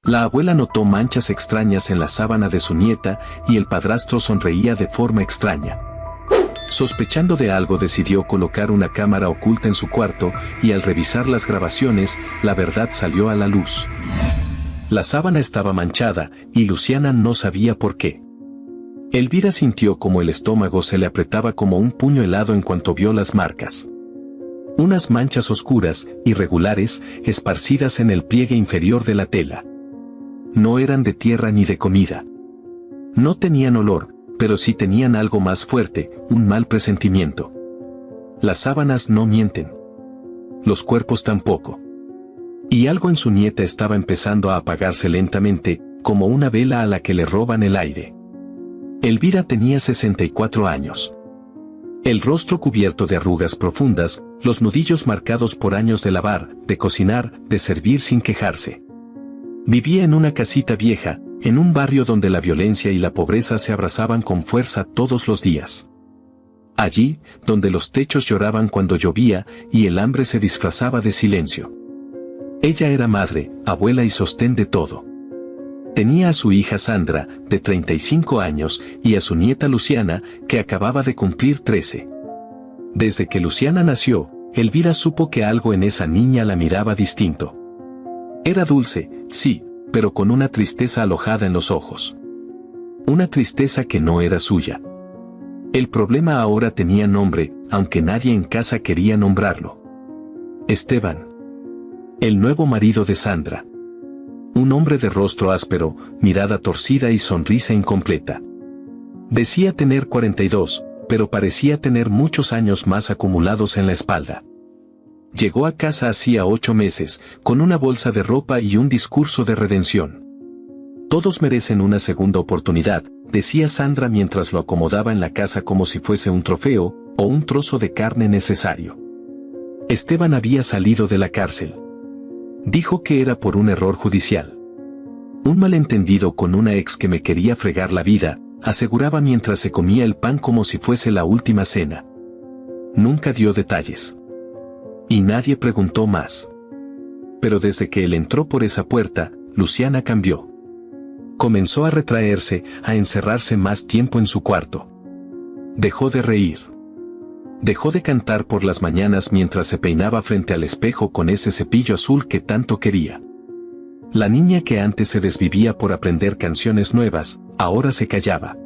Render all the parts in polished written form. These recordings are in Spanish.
La abuela notó manchas extrañas en la sábana de su nieta y el padrastro sonreía de forma extraña. Sospechando de algo, decidió colocar una cámara oculta en su cuarto y al revisar las grabaciones, la verdad salió a la luz. La sábana estaba manchada y Luciana no sabía por qué. Elvira sintió como el estómago se le apretaba como un puño helado en cuanto vio las marcas. Unas manchas oscuras, irregulares, esparcidas en el pliegue inferior de la tela. No eran de tierra ni de comida. No tenían olor, pero sí tenían algo más fuerte, un mal presentimiento. Las sábanas no mienten. Los cuerpos tampoco. Y algo en su nieta estaba empezando a apagarse lentamente, como una vela a la que le roban el aire. Elvira tenía 64 años. El rostro cubierto de arrugas profundas, los nudillos marcados por años de lavar, de cocinar, de servir sin quejarse. Vivía en una casita vieja, en un barrio donde la violencia y la pobreza se abrazaban con fuerza todos los días. Allí, donde los techos lloraban cuando llovía y el hambre se disfrazaba de silencio. Ella era madre, abuela y sostén de todo. Tenía a su hija Sandra, de 35 años, y a su nieta Luciana, que acababa de cumplir 13. Desde que Luciana nació, Elvira supo que algo en esa niña la miraba distinto. Era dulce, sí, pero con una tristeza alojada en los ojos. Una tristeza que no era suya. El problema ahora tenía nombre, aunque nadie en casa quería nombrarlo. Esteban. El nuevo marido de Sandra. Un hombre de rostro áspero, mirada torcida y sonrisa incompleta. Decía tener 42, pero parecía tener muchos años más acumulados en la espalda. Llegó a casa hacía 8 meses, con una bolsa de ropa y un discurso de redención. Todos merecen una segunda oportunidad, decía Sandra mientras lo acomodaba en la casa como si fuese un trofeo, o un trozo de carne necesario. Esteban había salido de la cárcel. Dijo que era por un error judicial. Un malentendido con una ex que me quería fregar la vida, aseguraba mientras se comía el pan como si fuese la última cena. Nunca dio detalles. Y nadie preguntó más. Pero desde que él entró por esa puerta, Luciana cambió. Comenzó a retraerse, a encerrarse más tiempo en su cuarto. Dejó de reír. Dejó de cantar por las mañanas mientras se peinaba frente al espejo con ese cepillo azul que tanto quería. La niña que antes se desvivía por aprender canciones nuevas, ahora se callaba.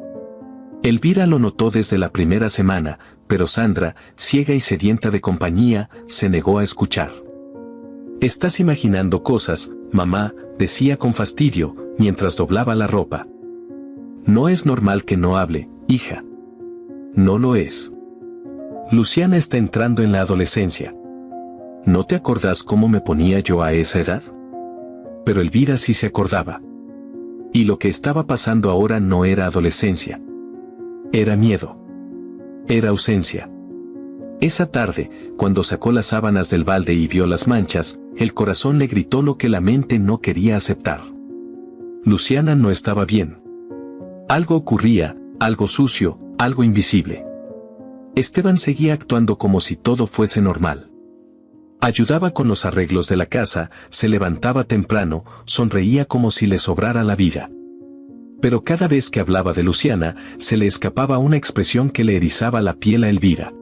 Elvira lo notó desde la primera semana, pero Sandra, ciega y sedienta de compañía, se negó a escuchar. «Estás imaginando cosas, mamá», decía con fastidio, mientras doblaba la ropa. «No es normal que no hable, hija». «No lo es. Luciana está entrando en la adolescencia. ¿No te acordás cómo me ponía yo a esa edad?». Pero Elvira sí se acordaba. Y lo que estaba pasando ahora no era adolescencia. Era miedo. Era ausencia. Esa tarde, cuando sacó las sábanas del balde y vio las manchas, el corazón le gritó lo que la mente no quería aceptar. Luciana no estaba bien. Algo ocurría, algo sucio, algo invisible. Esteban seguía actuando como si todo fuese normal. Ayudaba con los arreglos de la casa, se levantaba temprano, sonreía como si le sobrara la vida. Pero cada vez que hablaba de Luciana, se le escapaba una expresión que le erizaba la piel a Elvira.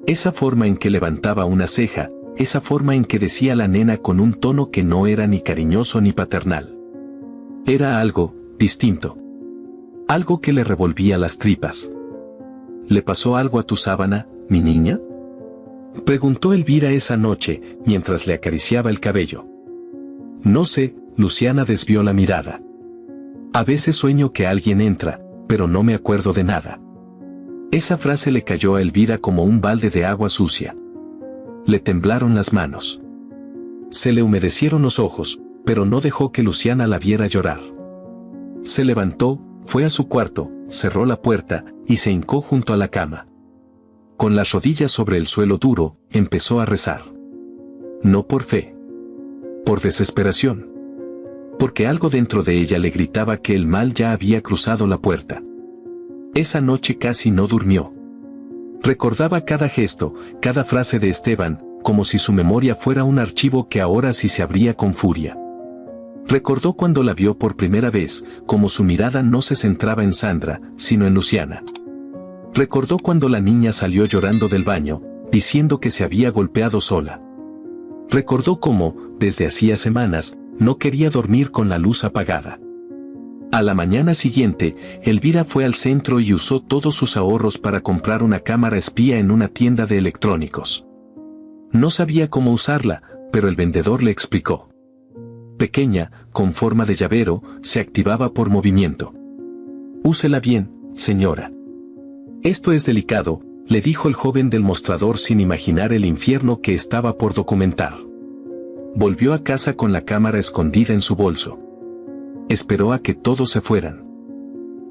Esa forma en que levantaba una ceja, esa forma en que decía la nena con un tono que no era ni cariñoso ni paternal. Era algo distinto. Algo que le revolvía las tripas. ¿Le pasó algo a tu sábana, mi niña?, preguntó Elvira esa noche, mientras le acariciaba el cabello. No sé, Luciana desvió la mirada. A veces sueño que alguien entra, pero no me acuerdo de nada. Esa frase le cayó a Elvira como un balde de agua sucia. Le temblaron las manos. Se le humedecieron los ojos, pero no dejó que Luciana la viera llorar. Se levantó, fue a su cuarto, cerró la puerta, y se hincó junto a la cama. Con las rodillas sobre el suelo duro, empezó a rezar. No por fe. Por desesperación. Porque algo dentro de ella le gritaba que el mal ya había cruzado la puerta. Esa noche casi no durmió. Recordaba cada gesto, cada frase de Esteban, como si su memoria fuera un archivo que ahora sí se abría con furia. Recordó cuando la vio por primera vez, como su mirada no se centraba en Sandra, sino en Luciana. Recordó cuando la niña salió llorando del baño, diciendo que se había golpeado sola. Recordó cómo, desde hacía semanas, no quería dormir con la luz apagada. A la mañana siguiente, Elvira fue al centro y usó todos sus ahorros para comprar una cámara espía en una tienda de electrónicos. No sabía cómo usarla, pero el vendedor le explicó. Pequeña, con forma de llavero, se activaba por movimiento. Úsela bien, señora. Esto es delicado, le dijo el joven del mostrador sin imaginar el infierno que estaba por documentar. Volvió a casa con la cámara escondida en su bolso. Esperó a que todos se fueran.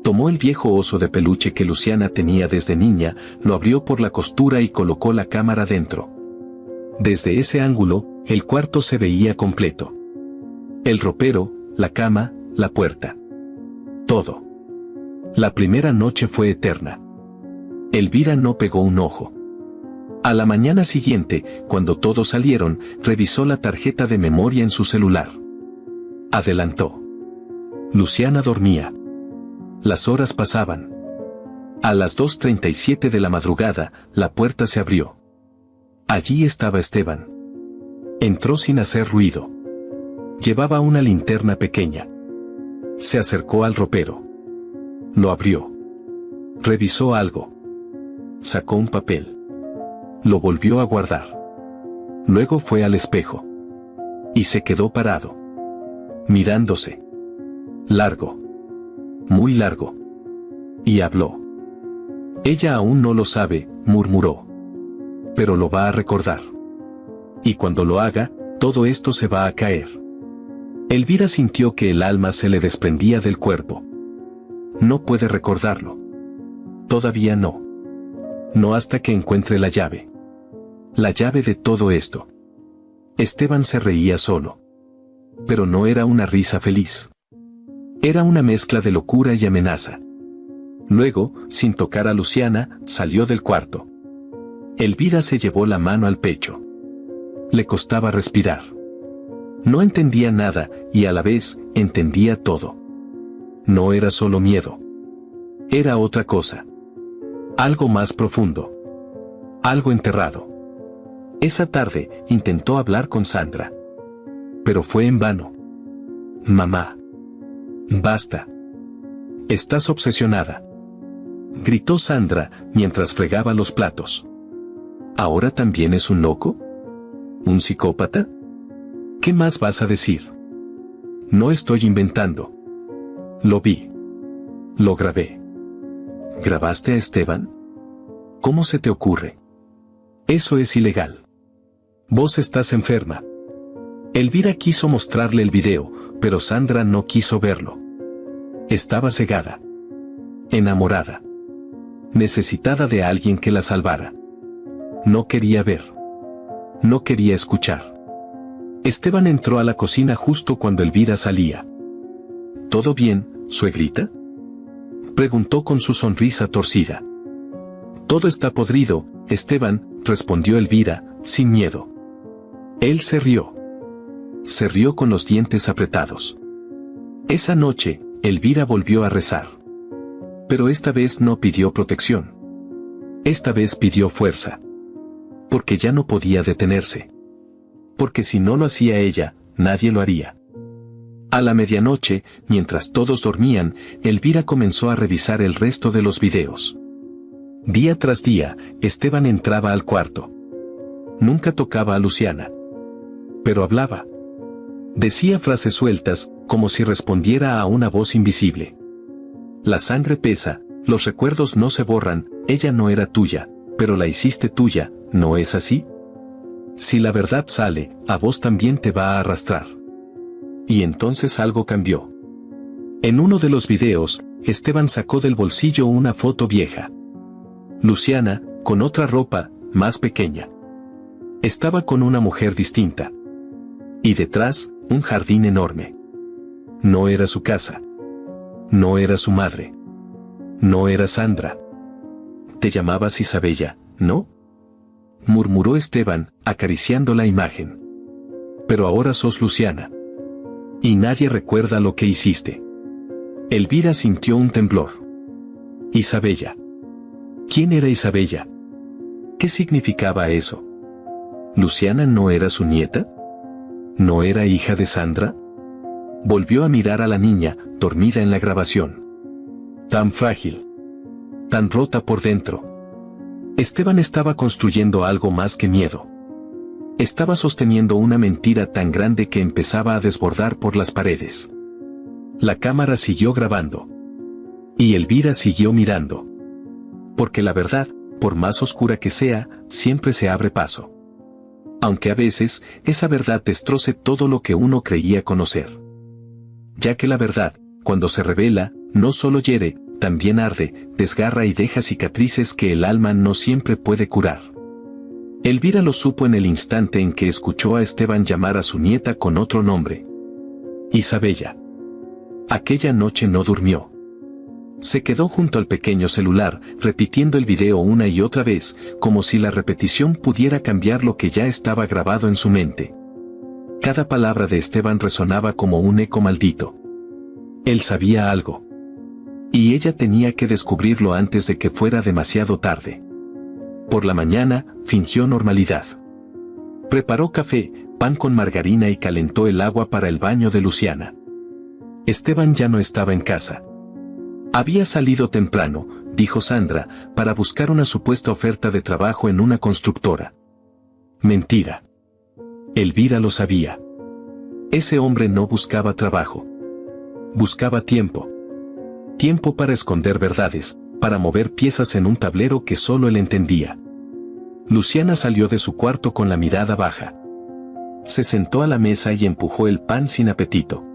Tomó el viejo oso de peluche que Luciana tenía desde niña, lo abrió por la costura y colocó la cámara dentro. Desde ese ángulo, el cuarto se veía completo. El ropero, la cama, la puerta. Todo. La primera noche fue eterna. Elvira no pegó un ojo. A la mañana siguiente, cuando todos salieron, revisó la tarjeta de memoria en su celular. Adelantó. Luciana dormía. Las horas pasaban. A las 2:37 de la madrugada, la puerta se abrió. Allí estaba Esteban. Entró sin hacer ruido. Llevaba una linterna pequeña. Se acercó al ropero. Lo abrió. Revisó algo. Sacó un papel. Lo volvió a guardar. Luego fue al espejo. Y se quedó parado. Mirándose. Largo. Muy largo. Y habló. Ella aún no lo sabe, murmuró. Pero lo va a recordar. Y cuando lo haga, todo esto se va a caer. Elvira sintió que el alma se le desprendía del cuerpo. No puede recordarlo. Todavía no. No hasta que encuentre la llave. La llave de todo esto. Esteban se reía solo. Pero no era una risa feliz. Era una mezcla de locura y amenaza. Luego, sin tocar a Luciana, salió del cuarto. Elvira se llevó la mano al pecho. Le costaba respirar. No entendía nada, y a la vez, entendía todo. No era solo miedo. Era otra cosa. Algo más profundo. Algo enterrado. Esa tarde, intentó hablar con Sandra. Pero fue en vano. Mamá. Basta. Estás obsesionada. Gritó Sandra, mientras fregaba los platos. ¿Ahora también es un loco? ¿Un psicópata? ¿Qué más vas a decir? No estoy inventando. Lo vi. Lo grabé. ¿Grabaste a Esteban? ¿Cómo se te ocurre? Eso es ilegal. Vos estás enferma. Elvira quiso mostrarle el video, pero Sandra no quiso verlo. Estaba cegada. Enamorada. Necesitada de alguien que la salvara. No quería ver. No quería escuchar. Esteban entró a la cocina justo cuando Elvira salía. ¿Todo bien, suegrita?, preguntó con su sonrisa torcida. Todo está podrido, Esteban, respondió Elvira, sin miedo. Él se rió. Se rió con los dientes apretados. Esa noche, Elvira volvió a rezar. Pero esta vez no pidió protección. Esta vez pidió fuerza. Porque ya no podía detenerse. Porque si no lo hacía ella, nadie lo haría. A la medianoche, mientras todos dormían, Elvira comenzó a revisar el resto de los videos. Día tras día, Esteban entraba al cuarto. Nunca tocaba a Luciana. Pero hablaba. Decía frases sueltas, como si respondiera a una voz invisible. La sangre pesa, los recuerdos no se borran, ella no era tuya, pero la hiciste tuya, ¿no es así? Si la verdad sale, a vos también te va a arrastrar. Y entonces algo cambió. En uno de los videos, Esteban sacó del bolsillo una foto vieja. Luciana, con otra ropa, más pequeña. Estaba con una mujer distinta. Y detrás, un jardín enorme. No era su casa. No era su madre. No era Sandra. Te llamabas Isabella, ¿no?, murmuró Esteban, acariciando la imagen. Pero ahora sos Luciana. Y nadie recuerda lo que hiciste. Elvira sintió un temblor. Isabella. ¿Quién era Isabella? ¿Qué significaba eso? ¿Luciana no era su nieta? ¿No era hija de Sandra? Volvió a mirar a la niña, dormida en la grabación. Tan frágil. Tan rota por dentro. Esteban estaba construyendo algo más que miedo. Estaba sosteniendo una mentira tan grande que empezaba a desbordar por las paredes. La cámara siguió grabando. Y Elvira siguió mirando. Porque la verdad, por más oscura que sea, siempre se abre paso. Aunque a veces, esa verdad destroce todo lo que uno creía conocer. Ya que la verdad, cuando se revela, no solo hiere, también arde, desgarra y deja cicatrices que el alma no siempre puede curar. Elvira lo supo en el instante en que escuchó a Esteban llamar a su nieta con otro nombre. Isabella. Aquella noche no durmió. Se quedó junto al pequeño celular, repitiendo el video una y otra vez, como si la repetición pudiera cambiar lo que ya estaba grabado en su mente. Cada palabra de Esteban resonaba como un eco maldito. Él sabía algo. Y ella tenía que descubrirlo antes de que fuera demasiado tarde. Por la mañana, fingió normalidad. Preparó café, pan con margarina y calentó el agua para el baño de Luciana. Esteban ya no estaba en casa. Había salido temprano, dijo Sandra, para buscar una supuesta oferta de trabajo en una constructora. Mentira. Elvira lo sabía. Ese hombre no buscaba trabajo. Buscaba tiempo. Tiempo para esconder verdades, para mover piezas en un tablero que solo él entendía. Luciana salió de su cuarto con la mirada baja. Se sentó a la mesa y empujó el pan sin apetito.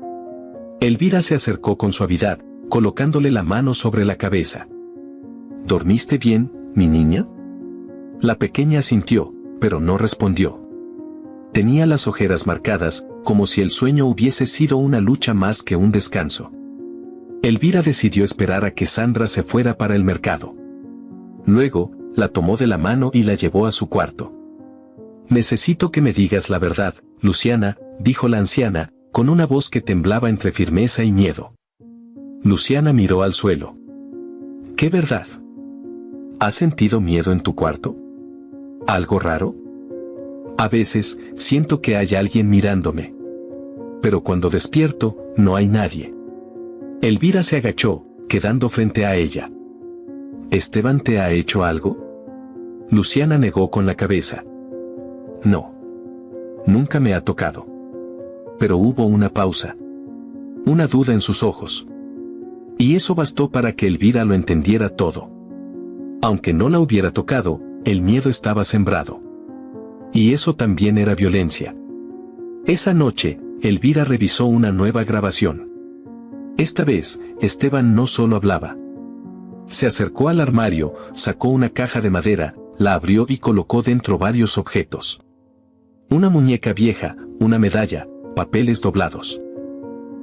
Elvira se acercó con suavidad, colocándole la mano sobre la cabeza. ¿Dormiste bien, mi niña? La pequeña asintió, pero no respondió. Tenía las ojeras marcadas, como si el sueño hubiese sido una lucha más que un descanso. Elvira decidió esperar a que Sandra se fuera para el mercado. Luego, la tomó de la mano y la llevó a su cuarto. Necesito que me digas la verdad, Luciana, dijo la anciana, con una voz que temblaba entre firmeza y miedo. Luciana miró al suelo. ¿Qué verdad? ¿Has sentido miedo en tu cuarto? ¿Algo raro? A veces, siento que hay alguien mirándome. Pero cuando despierto, no hay nadie. Elvira se agachó, quedando frente a ella. ¿Esteban te ha hecho algo? Luciana negó con la cabeza. No. Nunca me ha tocado. Pero hubo una pausa. Una duda en sus ojos. Y eso bastó para que Elvira lo entendiera todo. Aunque no la hubiera tocado, el miedo estaba sembrado. Y eso también era violencia. Esa noche, Elvira revisó una nueva grabación. Esta vez, Esteban no solo hablaba. Se acercó al armario, sacó una caja de madera, la abrió y colocó dentro varios objetos. Una muñeca vieja, una medalla, papeles doblados.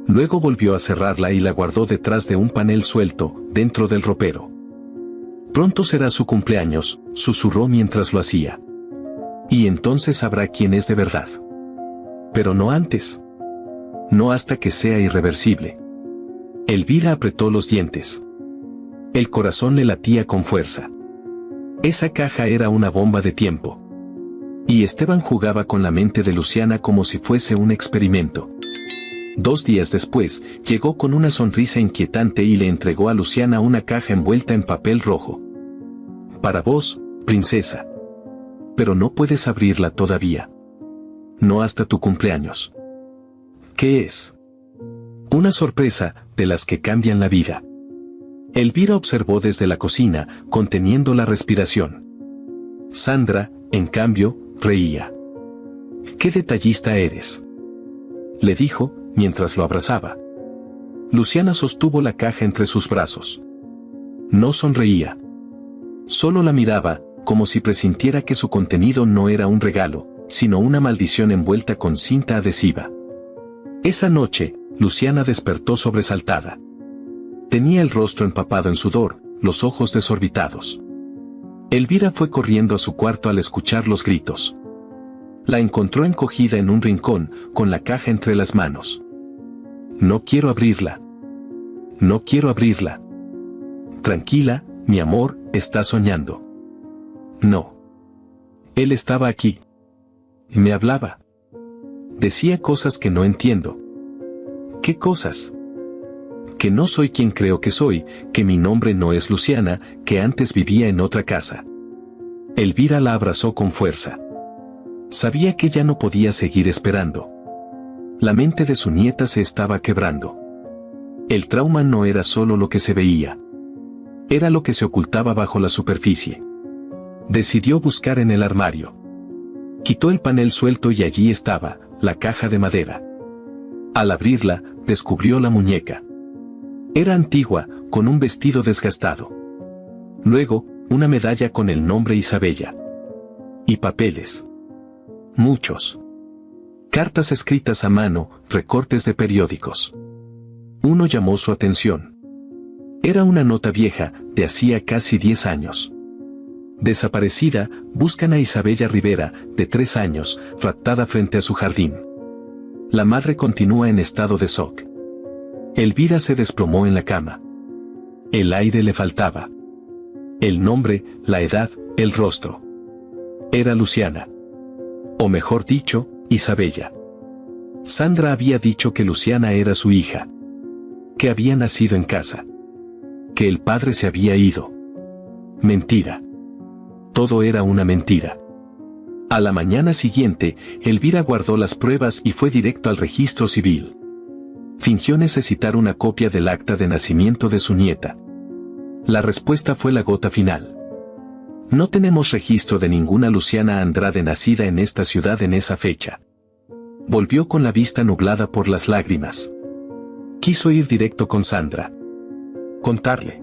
Luego volvió a cerrarla y la guardó detrás de un panel suelto, dentro del ropero. Pronto será su cumpleaños, susurró mientras lo hacía. Y entonces sabrá quién es de verdad. Pero no antes. No hasta que sea irreversible. Elvira apretó los dientes. El corazón le latía con fuerza. Esa caja era una bomba de tiempo. Y Esteban jugaba con la mente de Luciana como si fuese un experimento. 2 días después, llegó con una sonrisa inquietante y le entregó a Luciana una caja envuelta en papel rojo. Para vos, princesa. Pero no puedes abrirla todavía. No hasta tu cumpleaños. ¿Qué es? Una sorpresa, de las que cambian la vida. Elvira observó desde la cocina, conteniendo la respiración. Sandra, en cambio, reía. «¡Qué detallista eres!», le dijo, mientras lo abrazaba. Luciana sostuvo la caja entre sus brazos. No sonreía. Solo la miraba, como si presintiera que su contenido no era un regalo, sino una maldición envuelta con cinta adhesiva. Esa noche, Luciana despertó sobresaltada. Tenía el rostro empapado en sudor, los ojos desorbitados. Elvira fue corriendo a su cuarto al escuchar los gritos. La encontró encogida en un rincón, con la caja entre las manos. No quiero abrirla. No quiero abrirla. Tranquila, mi amor, estás soñando. No. Él estaba aquí. Me hablaba. Decía cosas que no entiendo. ¿Qué cosas? Que no soy quien creo que soy, que mi nombre no es Luciana, que antes vivía en otra casa. Elvira la abrazó con fuerza. Sabía que ya no podía seguir esperando. La mente de su nieta se estaba quebrando. El trauma no era solo lo que se veía. Era lo que se ocultaba bajo la superficie. Decidió buscar en el armario. Quitó el panel suelto y allí estaba, la caja de madera. Al abrirla, descubrió la muñeca. Era antigua, con un vestido desgastado. Luego, una medalla con el nombre Isabella. Y papeles. Muchos. Cartas escritas a mano, recortes de periódicos. Uno llamó su atención. Era una nota vieja, de hacía casi 10 años. Desaparecida, buscan a Isabella Rivera, de 3 años, raptada frente a su jardín. La madre continúa en estado de shock. Elvira se desplomó en la cama. El aire le faltaba. El nombre, la edad, el rostro. Era Luciana. O mejor dicho, Isabella. Sandra había dicho que Luciana era su hija. Que había nacido en casa. Que el padre se había ido. Mentira. Todo era una mentira. A la mañana siguiente, Elvira guardó las pruebas y fue directo al registro civil. Fingió necesitar una copia del acta de nacimiento de su nieta. La respuesta fue la gota final. No tenemos registro de ninguna Luciana Andrade nacida en esta ciudad en esa fecha. Volvió con la vista nublada por las lágrimas. Quiso ir directo con Sandra. Contarle.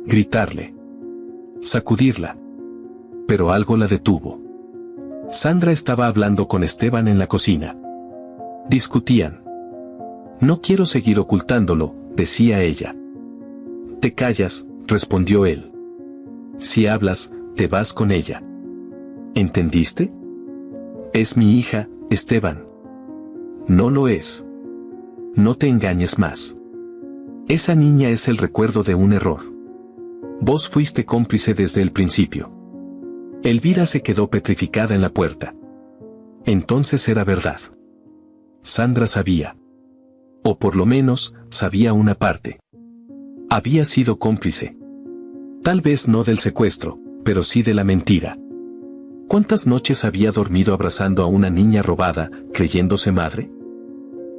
Gritarle. Sacudirla. Pero algo la detuvo. Sandra estaba hablando con Esteban en la cocina. Discutían. No quiero seguir ocultándolo, decía ella. Te callas, respondió él. Si hablas, te vas con ella. ¿Entendiste? Es mi hija, Esteban. No lo es. No te engañes más. Esa niña es el recuerdo de un error. Vos fuiste cómplice desde el principio. Elvira se quedó petrificada en la puerta. Entonces era verdad. Sandra sabía. O por lo menos, sabía una parte. Había sido cómplice. Tal vez no del secuestro, pero sí de la mentira. ¿Cuántas noches había dormido abrazando a una niña robada, creyéndose madre?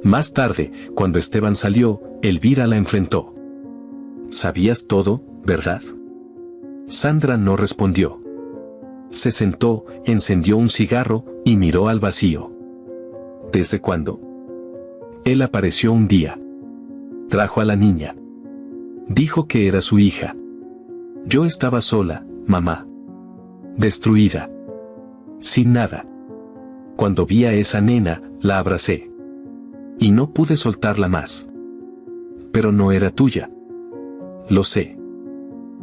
Más tarde, cuando Esteban salió, Elvira la enfrentó. ¿Sabías todo, verdad? Sandra no respondió. Se sentó, encendió un cigarro y miró al vacío. ¿Desde cuándo? Él apareció un día. Trajo a la niña. Dijo que era su hija. Yo estaba sola, mamá. Destruida. Sin nada. Cuando vi a esa nena, la abracé. Y no pude soltarla más. Pero no era tuya. Lo sé.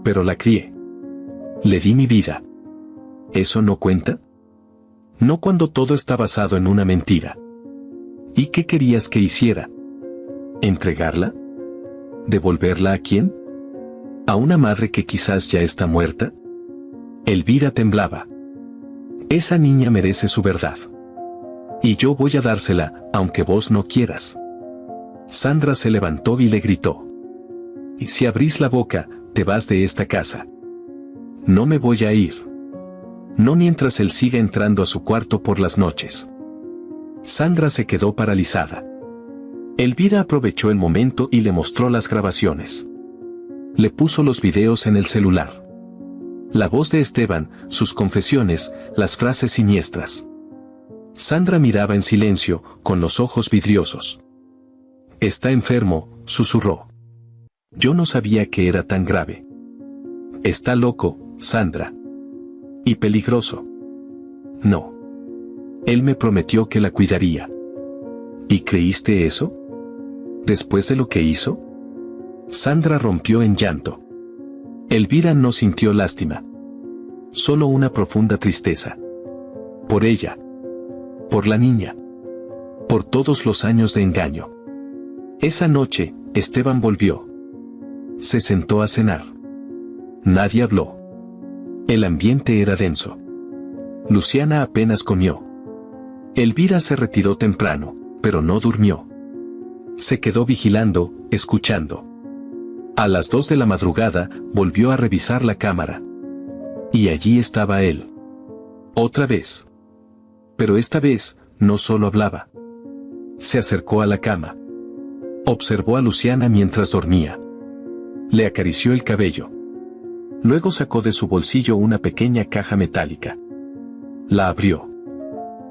Pero la crié. Le di mi vida. ¿Eso no cuenta? No cuando todo está basado en una mentira. ¿Y qué querías que hiciera? ¿Entregarla? ¿Devolverla a quién? ¿A una madre que quizás ya está muerta? Elvira temblaba. Esa niña merece su verdad. Y yo voy a dársela, aunque vos no quieras. Sandra se levantó y le gritó. Y si abrís la boca, te vas de esta casa. No me voy a ir. No mientras él siga entrando a su cuarto por las noches. Sandra se quedó paralizada. Elvira aprovechó el momento y le mostró las grabaciones. Le puso los videos en el celular. La voz de Esteban, sus confesiones, las frases siniestras. Sandra miraba en silencio, con los ojos vidriosos. Está enfermo, susurró. Yo no sabía que era tan grave. Está loco, Sandra. Y peligroso. No. Él me prometió que la cuidaría. ¿Y creíste eso? ¿Después de lo que hizo? Sandra rompió en llanto. Elvira no sintió lástima. Solo una profunda tristeza. Por ella. Por la niña. Por todos los años de engaño. Esa noche, Esteban volvió. Se sentó a cenar. Nadie habló. El ambiente era denso. Luciana apenas comió. Elvira se retiró temprano, pero no durmió. Se quedó vigilando, escuchando. A las 2 de la madrugada, volvió a revisar la cámara. Y allí estaba él. Otra vez. Pero esta vez, no solo hablaba. Se acercó a la cama. Observó a Luciana mientras dormía. Le acarició el cabello. Luego sacó de su bolsillo una pequeña caja metálica. La abrió.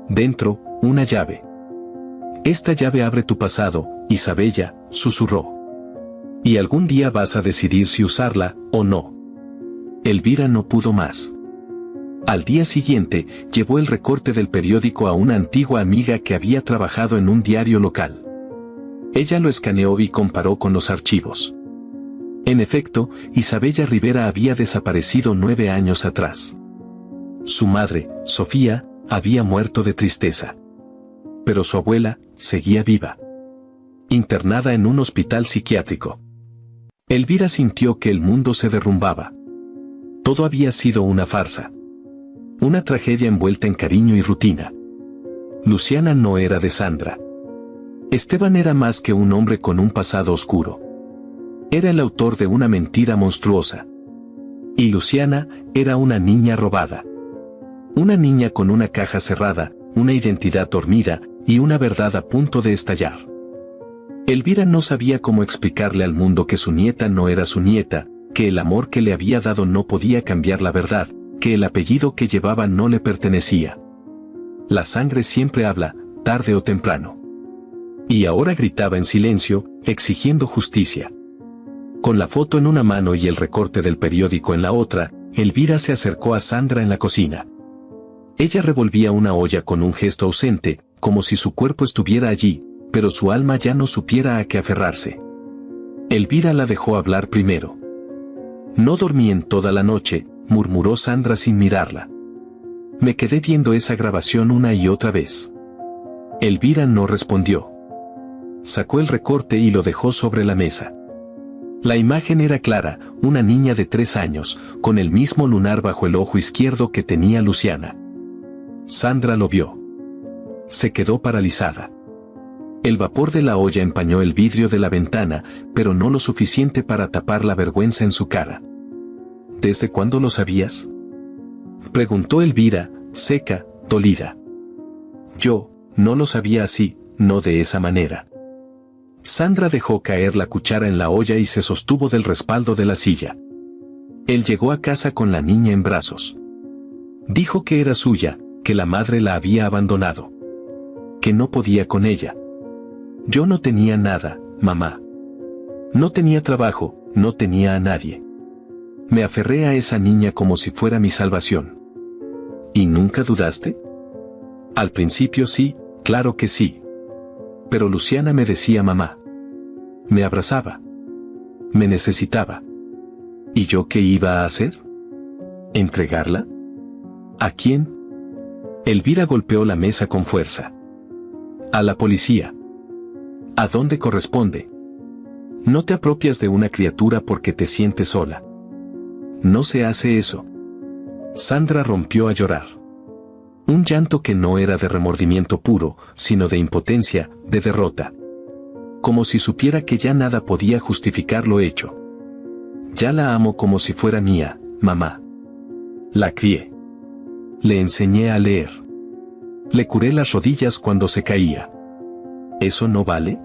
Dentro, una llave. Esta llave abre tu pasado, Isabella, susurró. Y algún día vas a decidir si usarla, o no. Elvira no pudo más. Al día siguiente, llevó el recorte del periódico a una antigua amiga que había trabajado en un diario local. Ella lo escaneó y comparó con los archivos. En efecto, Isabella Rivera había desaparecido 9 años atrás. Su madre, Sofía, había muerto de tristeza. Pero su abuela, seguía viva. Internada en un hospital psiquiátrico. Elvira sintió que el mundo se derrumbaba. Todo había sido una farsa. Una tragedia envuelta en cariño y rutina. Luciana no era de Sandra. Esteban era más que un hombre con un pasado oscuro. Era el autor de una mentira monstruosa. Y Luciana era una niña robada. Una niña con una caja cerrada, una identidad dormida, y una verdad a punto de estallar. Elvira no sabía cómo explicarle al mundo que su nieta no era su nieta, que el amor que le había dado no podía cambiar la verdad, que el apellido que llevaba no le pertenecía. La sangre siempre habla, tarde o temprano. Y ahora gritaba en silencio, exigiendo justicia. Con la foto en una mano y el recorte del periódico en la otra, Elvira se acercó a Sandra en la cocina. Ella revolvía una olla con un gesto ausente, como si su cuerpo estuviera allí, pero su alma ya no supiera a qué aferrarse. Elvira la dejó hablar primero. No dormí en toda la noche, murmuró Sandra sin mirarla. Me quedé viendo esa grabación una y otra vez. Elvira no respondió. Sacó el recorte y lo dejó sobre la mesa. La imagen era clara, una niña de 3 años, con el mismo lunar bajo el ojo izquierdo que tenía Luciana. Sandra lo vio. Se quedó paralizada. El vapor de la olla empañó el vidrio de la ventana, pero no lo suficiente para tapar la vergüenza en su cara. ¿Desde cuándo lo sabías?, preguntó Elvira, seca, dolida. Yo, no lo sabía así, no de esa manera. Sandra dejó caer la cuchara en la olla y se sostuvo del respaldo de la silla. Él llegó a casa con la niña en brazos. Dijo que era suya, que la madre la había abandonado. Que no podía con ella. Yo no tenía nada, mamá. No tenía trabajo, no tenía a nadie. Me aferré a esa niña como si fuera mi salvación. ¿Y nunca dudaste? Al principio sí, claro que sí. Pero Luciana me decía mamá. Me abrazaba. Me necesitaba. ¿Y yo qué iba a hacer? ¿Entregarla? ¿A quién? Elvira golpeó la mesa con fuerza. A la policía. ¿A dónde corresponde? No te apropias de una criatura porque te sientes sola. No se hace eso. Sandra rompió a llorar. Un llanto que no era de remordimiento puro, sino de impotencia, de derrota. Como si supiera que ya nada podía justificar lo hecho. Ya la amo como si fuera mía, mamá. La crié. Le enseñé a leer. Le curé las rodillas cuando se caía. ¿Eso no vale?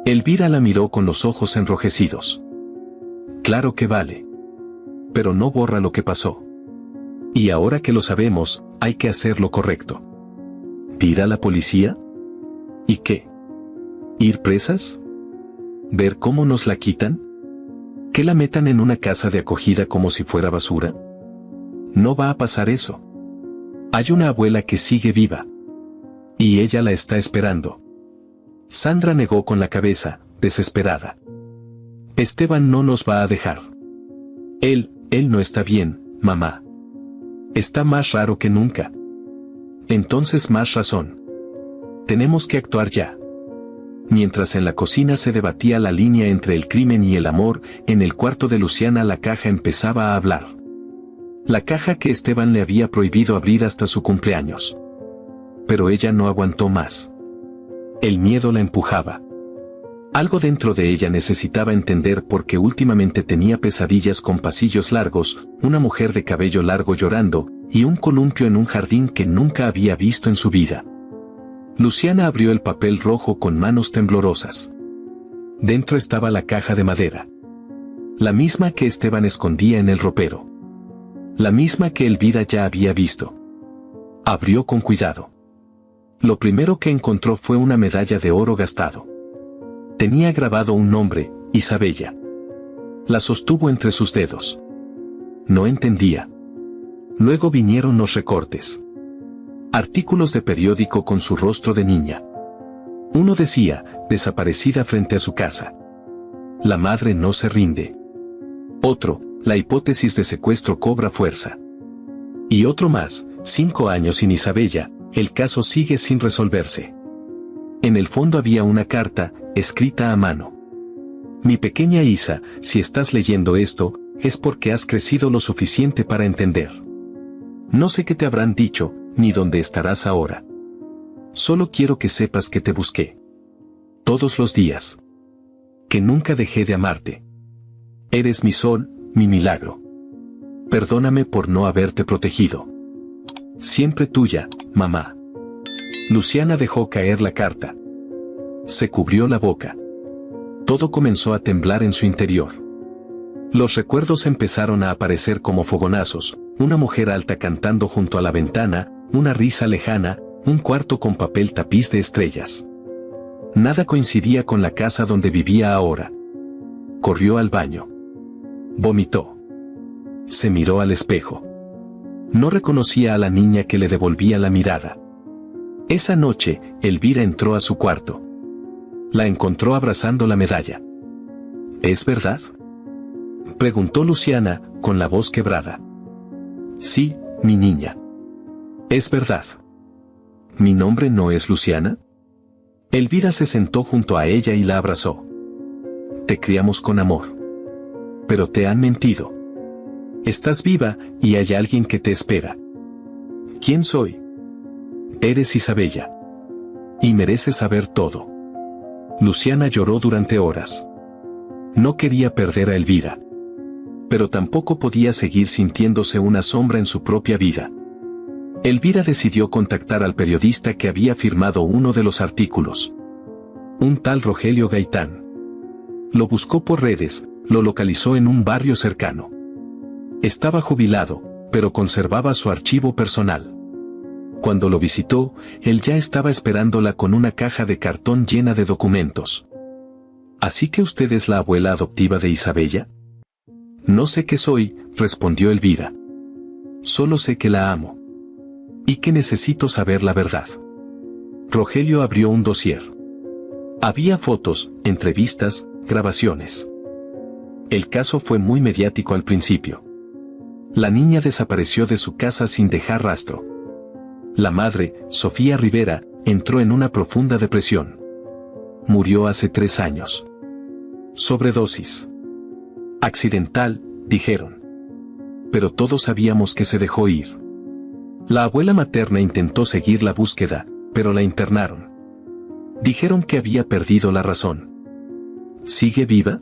Elvira la miró con los ojos enrojecidos. Claro que vale. Pero no borra lo que pasó. Y ahora que lo sabemos, hay que hacer lo correcto. ¿Ir a la policía? ¿Y qué? ¿Ir presas? ¿Ver cómo nos la quitan? ¿Que la metan en una casa de acogida como si fuera basura? No va a pasar eso. Hay una abuela que sigue viva. Y ella la está esperando. Sandra negó con la cabeza, desesperada. Esteban no nos va a dejar. Él no está bien, mamá. Está más raro que nunca. Entonces más razón. Tenemos que actuar ya. Mientras en la cocina se debatía la línea entre el crimen y el amor, en el cuarto de Luciana la caja empezaba a hablar. La caja que Esteban le había prohibido abrir hasta su cumpleaños. Pero ella no aguantó más. El miedo la empujaba. Algo dentro de ella necesitaba entender porque últimamente tenía pesadillas con pasillos largos, una mujer de cabello largo llorando, y un columpio en un jardín que nunca había visto en su vida. Luciana abrió el papel rojo con manos temblorosas. Dentro estaba la caja de madera. La misma que Esteban escondía en el ropero. La misma que Elvira ya había visto. Abrió con cuidado. Lo primero que encontró fue una medalla de oro gastado. Tenía grabado un nombre, Isabella. La sostuvo entre sus dedos. No entendía. Luego vinieron los recortes. Artículos de periódico con su rostro de niña. Uno decía, desaparecida frente a su casa. La madre no se rinde. Otro, la hipótesis de secuestro cobra fuerza. Y otro más, 5 años sin Isabella, el caso sigue sin resolverse. En el fondo había una carta, escrita a mano. Mi pequeña Isa, si estás leyendo esto, es porque has crecido lo suficiente para entender. No sé qué te habrán dicho, ni dónde estarás ahora. Solo quiero que sepas que te busqué. Todos los días. Que nunca dejé de amarte. Eres mi sol, mi milagro. Perdóname por no haberte protegido. Siempre tuya, mamá. Luciana dejó caer la carta. Se cubrió la boca. Todo comenzó a temblar en su interior. Los recuerdos empezaron a aparecer como fogonazos, una mujer alta cantando junto a la ventana, una risa lejana, un cuarto con papel tapiz de estrellas. Nada coincidía con la casa donde vivía ahora. Corrió al baño. Vomitó. Se miró al espejo. No reconocía a la niña que le devolvía la mirada. Esa noche, Elvira entró a su cuarto. La encontró abrazando la medalla. ¿Es verdad?, preguntó Luciana, con la voz quebrada. Sí, mi niña. Es verdad. ¿Mi nombre no es Luciana? Elvira se sentó junto a ella y la abrazó. Te criamos con amor. Pero te han mentido. Estás viva, y hay alguien que te espera. ¿Quién soy? Eres Isabella. Y mereces saber todo. Luciana lloró durante horas. No quería perder a Elvira. Pero tampoco podía seguir sintiéndose una sombra en su propia vida. Elvira decidió contactar al periodista que había firmado uno de los artículos. Un tal Rogelio Gaitán. Lo buscó por redes, lo localizó en un barrio cercano. Estaba jubilado, pero conservaba su archivo personal. Cuando lo visitó, él ya estaba esperándola con una caja de cartón llena de documentos. ¿Así que usted es la abuela adoptiva de Isabella? No sé qué soy, respondió Elvira. Solo sé que la amo. Y que necesito saber la verdad. Rogelio abrió un dossier. Había fotos, entrevistas, grabaciones. El caso fue muy mediático al principio. La niña desapareció de su casa sin dejar rastro. La madre, Sofía Rivera, entró en una profunda depresión. Murió hace 3 años. Sobredosis. Accidental, dijeron. Pero todos sabíamos que se dejó ir. La abuela materna intentó seguir la búsqueda, pero la internaron. Dijeron que había perdido la razón. ¿Sigue viva?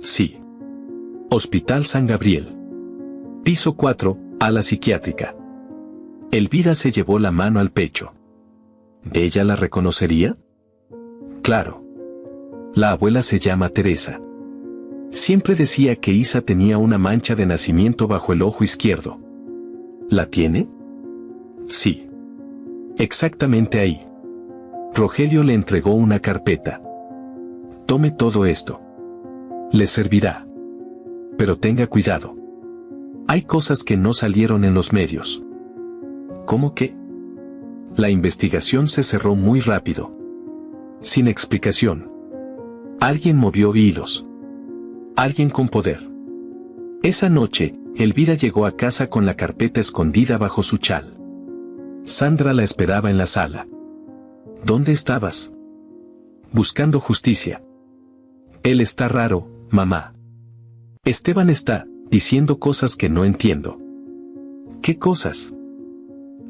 Sí. Hospital San Gabriel. Piso 4, ala psiquiátrica. Elvira se llevó la mano al pecho. ¿Ella la reconocería? Claro. La abuela se llama Teresa. Siempre decía que Isa tenía una mancha de nacimiento bajo el ojo izquierdo. ¿La tiene? Sí. Exactamente ahí. Rogelio le entregó una carpeta. Tome todo esto. Le servirá. Pero tenga cuidado. Hay cosas que no salieron en los medios. ¿Cómo qué? La investigación se cerró muy rápido. Sin explicación. Alguien movió hilos. Alguien con poder. Esa noche, Elvira llegó a casa con la carpeta escondida bajo su chal. Sandra la esperaba en la sala. ¿Dónde estabas? buscando justicia. Él está raro, mamá. Esteban está diciendo cosas que no entiendo. ¿Qué cosas?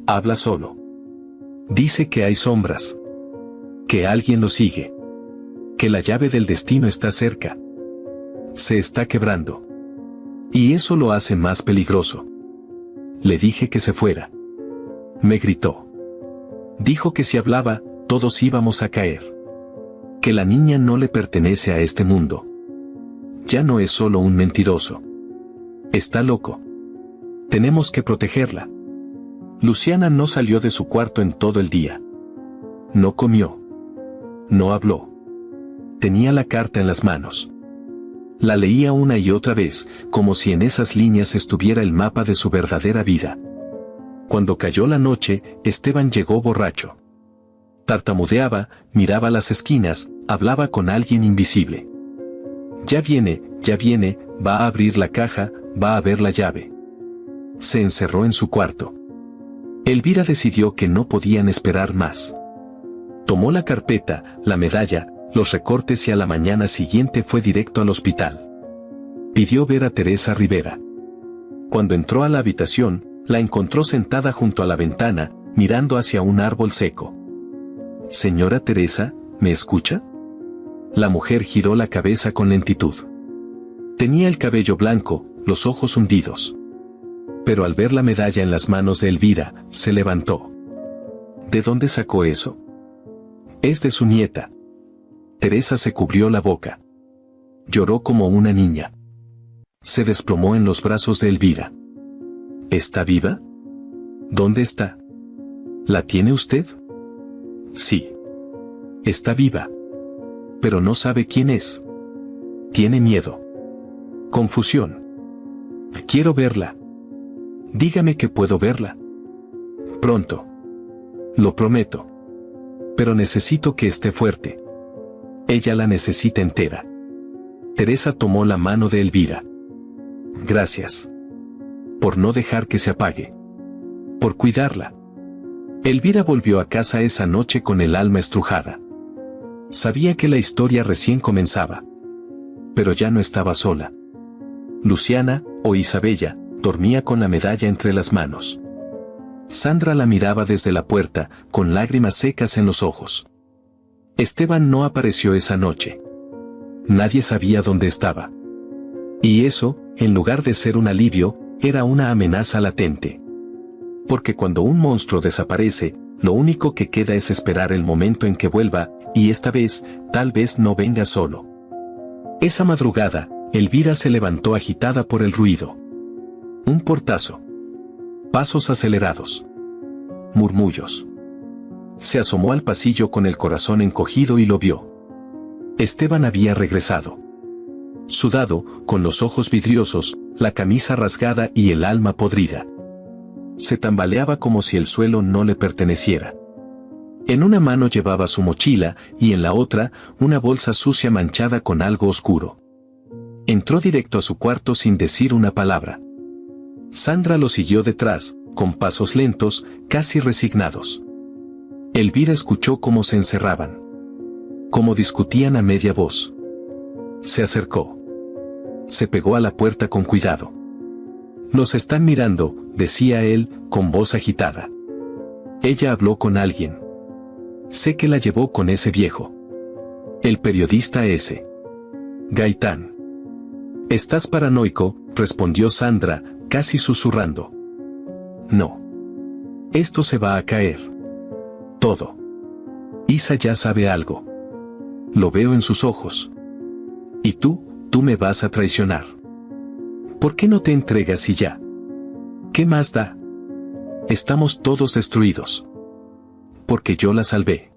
Habla solo. Dice que hay sombras. Que alguien lo sigue. Que la llave del destino está cerca. Se está quebrando. Y eso lo hace más peligroso. Le dije que se fuera. Me gritó. Dijo que si hablaba, todos íbamos a caer. Que la niña no le pertenece a este mundo. Ya no es solo un mentiroso. Está loco. Tenemos que protegerla. Luciana no salió de su cuarto en todo el día. No comió. No habló. Tenía la carta en las manos. La leía una y otra vez, como si en esas líneas estuviera el mapa de su verdadera vida. Cuando cayó la noche, Esteban llegó borracho. Tartamudeaba, miraba las esquinas, hablaba con alguien invisible. Ya viene, va a abrir la caja, va a ver la llave. Se encerró en su cuarto. Elvira decidió que no podían esperar más. Tomó la carpeta, la medalla, los recortes y a la mañana siguiente fue directo al hospital. Pidió ver a Teresa Rivera. Cuando entró a la habitación, la encontró sentada junto a la ventana, mirando hacia un árbol seco. Señora Teresa, ¿me escucha? La mujer giró la cabeza con lentitud. Tenía el cabello blanco, los ojos hundidos. Pero al ver la medalla en las manos de Elvira, se levantó. ¿De dónde sacó eso? Es de su nieta. Teresa se cubrió la boca. Lloró como una niña. Se desplomó en los brazos de Elvira. ¿Está viva? ¿Dónde está? ¿La tiene usted? Sí. Está viva. Pero no sabe quién es. Tiene miedo. Confusión. Quiero verla. Dígame que puedo verla. Pronto. Lo prometo. Pero necesito que esté fuerte. Ella la necesita entera. Teresa tomó la mano de Elvira. Gracias. Por no dejar que se apague. Por cuidarla. Elvira volvió a casa esa noche con el alma estrujada. Sabía que la historia recién comenzaba. Pero ya no estaba sola. Luciana, o Isabella, dormía con la medalla entre las manos. Sandra la miraba desde la puerta, con lágrimas secas en los ojos. Esteban no apareció esa noche. Nadie sabía dónde estaba. Y eso, en lugar de ser un alivio, era una amenaza latente. Porque cuando un monstruo desaparece, lo único que queda es esperar el momento en que vuelva, y esta vez, tal vez no venga solo. Esa madrugada, Elvira se levantó agitada por el ruido. Un portazo. Pasos acelerados. Murmullos. Se asomó al pasillo con el corazón encogido y lo vio. Esteban había regresado. Sudado, con los ojos vidriosos, la camisa rasgada y el alma podrida. Se tambaleaba como si el suelo no le perteneciera. En una mano llevaba su mochila y en la otra, una bolsa sucia manchada con algo oscuro. Entró directo a su cuarto sin decir una palabra. Sandra lo siguió detrás, con pasos lentos, casi resignados. Elvira escuchó cómo se encerraban. Cómo discutían a media voz. Se acercó. Se pegó a la puerta con cuidado. Nos están mirando, decía él, con voz agitada. Ella habló con alguien. Sé que la llevó con ese viejo. El periodista ese. Gaitán. Estás paranoico, respondió Sandra, casi susurrando. No. Esto se va a caer. Todo. Isa ya sabe algo. Lo veo en sus ojos. Y tú me vas a traicionar. ¿Por qué no te entregas y ya? ¿Qué más da? Estamos todos destruidos. Porque yo la salvé.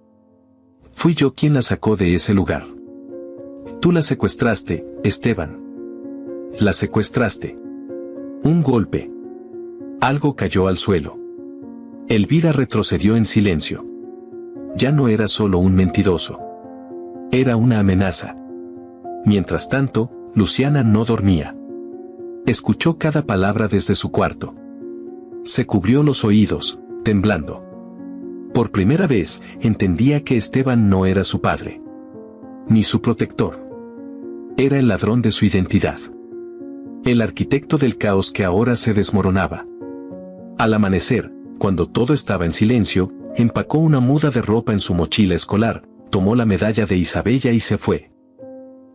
Fui yo quien la sacó de ese lugar. Tú la secuestraste, Esteban. La secuestraste. Un golpe. Algo cayó al suelo. Elvira retrocedió en silencio. Ya no era solo un mentiroso. Era una amenaza. Mientras tanto, Luciana no dormía. Escuchó cada palabra desde su cuarto. Se cubrió los oídos, temblando. Por primera vez, entendía que Esteban no era su padre. ni su protector. Era el ladrón de su identidad. El arquitecto del caos que ahora se desmoronaba. Al amanecer, cuando todo estaba en silencio, empacó una muda de ropa en su mochila escolar, tomó la medalla de Isabella y se fue.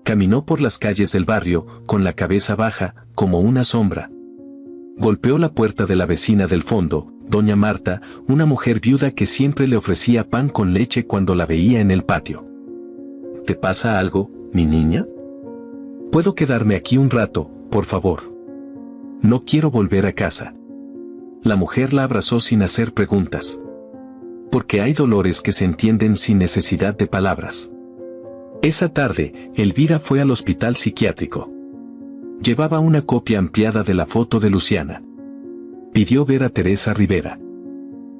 Caminó por las calles del barrio, con la cabeza baja, como una sombra. Golpeó la puerta de la vecina del fondo, doña Marta, una mujer viuda que siempre le ofrecía pan con leche cuando la veía en el patio. ¿Te pasa algo, mi niña? ¿Puedo quedarme aquí un rato, por favor? No quiero volver a casa. La mujer la abrazó sin hacer preguntas. Porque hay dolores que se entienden sin necesidad de palabras. Esa tarde, Elvira fue al hospital psiquiátrico. Llevaba una copia ampliada de la foto de Luciana. Pidió ver a Teresa Rivera.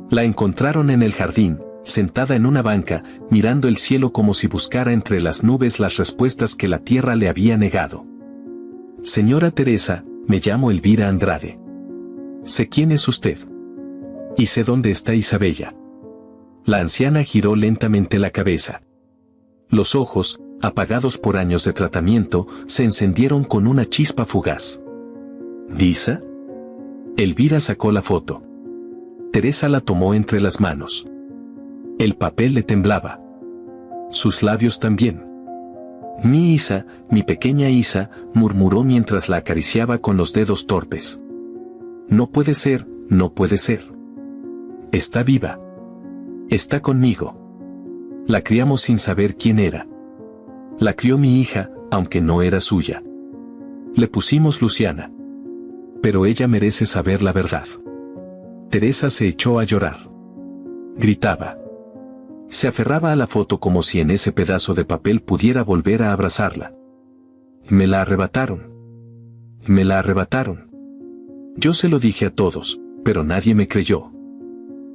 La encontraron en el jardín, sentada en una banca, mirando el cielo como si buscara entre las nubes las respuestas que la tierra le había negado. Señora Teresa, me llamo Elvira Andrade. Sé quién es usted. Y sé dónde está Isabella. La anciana giró lentamente la cabeza. Los ojos, apagados por años de tratamiento, se encendieron con una chispa fugaz. ¿Lisa? Elvira sacó la foto. Teresa la tomó entre las manos. El papel le temblaba. Sus labios también. Mi Isa, mi pequeña Isa, murmuró mientras la acariciaba con los dedos torpes. No puede ser, no puede ser. Está viva. Está conmigo. La criamos sin saber quién era. La crió mi hija, aunque no era suya. Le pusimos Luciana. Pero ella merece saber la verdad. Teresa se echó a llorar. Gritaba. Se aferraba a la foto como si en ese pedazo de papel pudiera volver a abrazarla. Me la arrebataron. Me la arrebataron. Yo se lo dije a todos, pero nadie me creyó.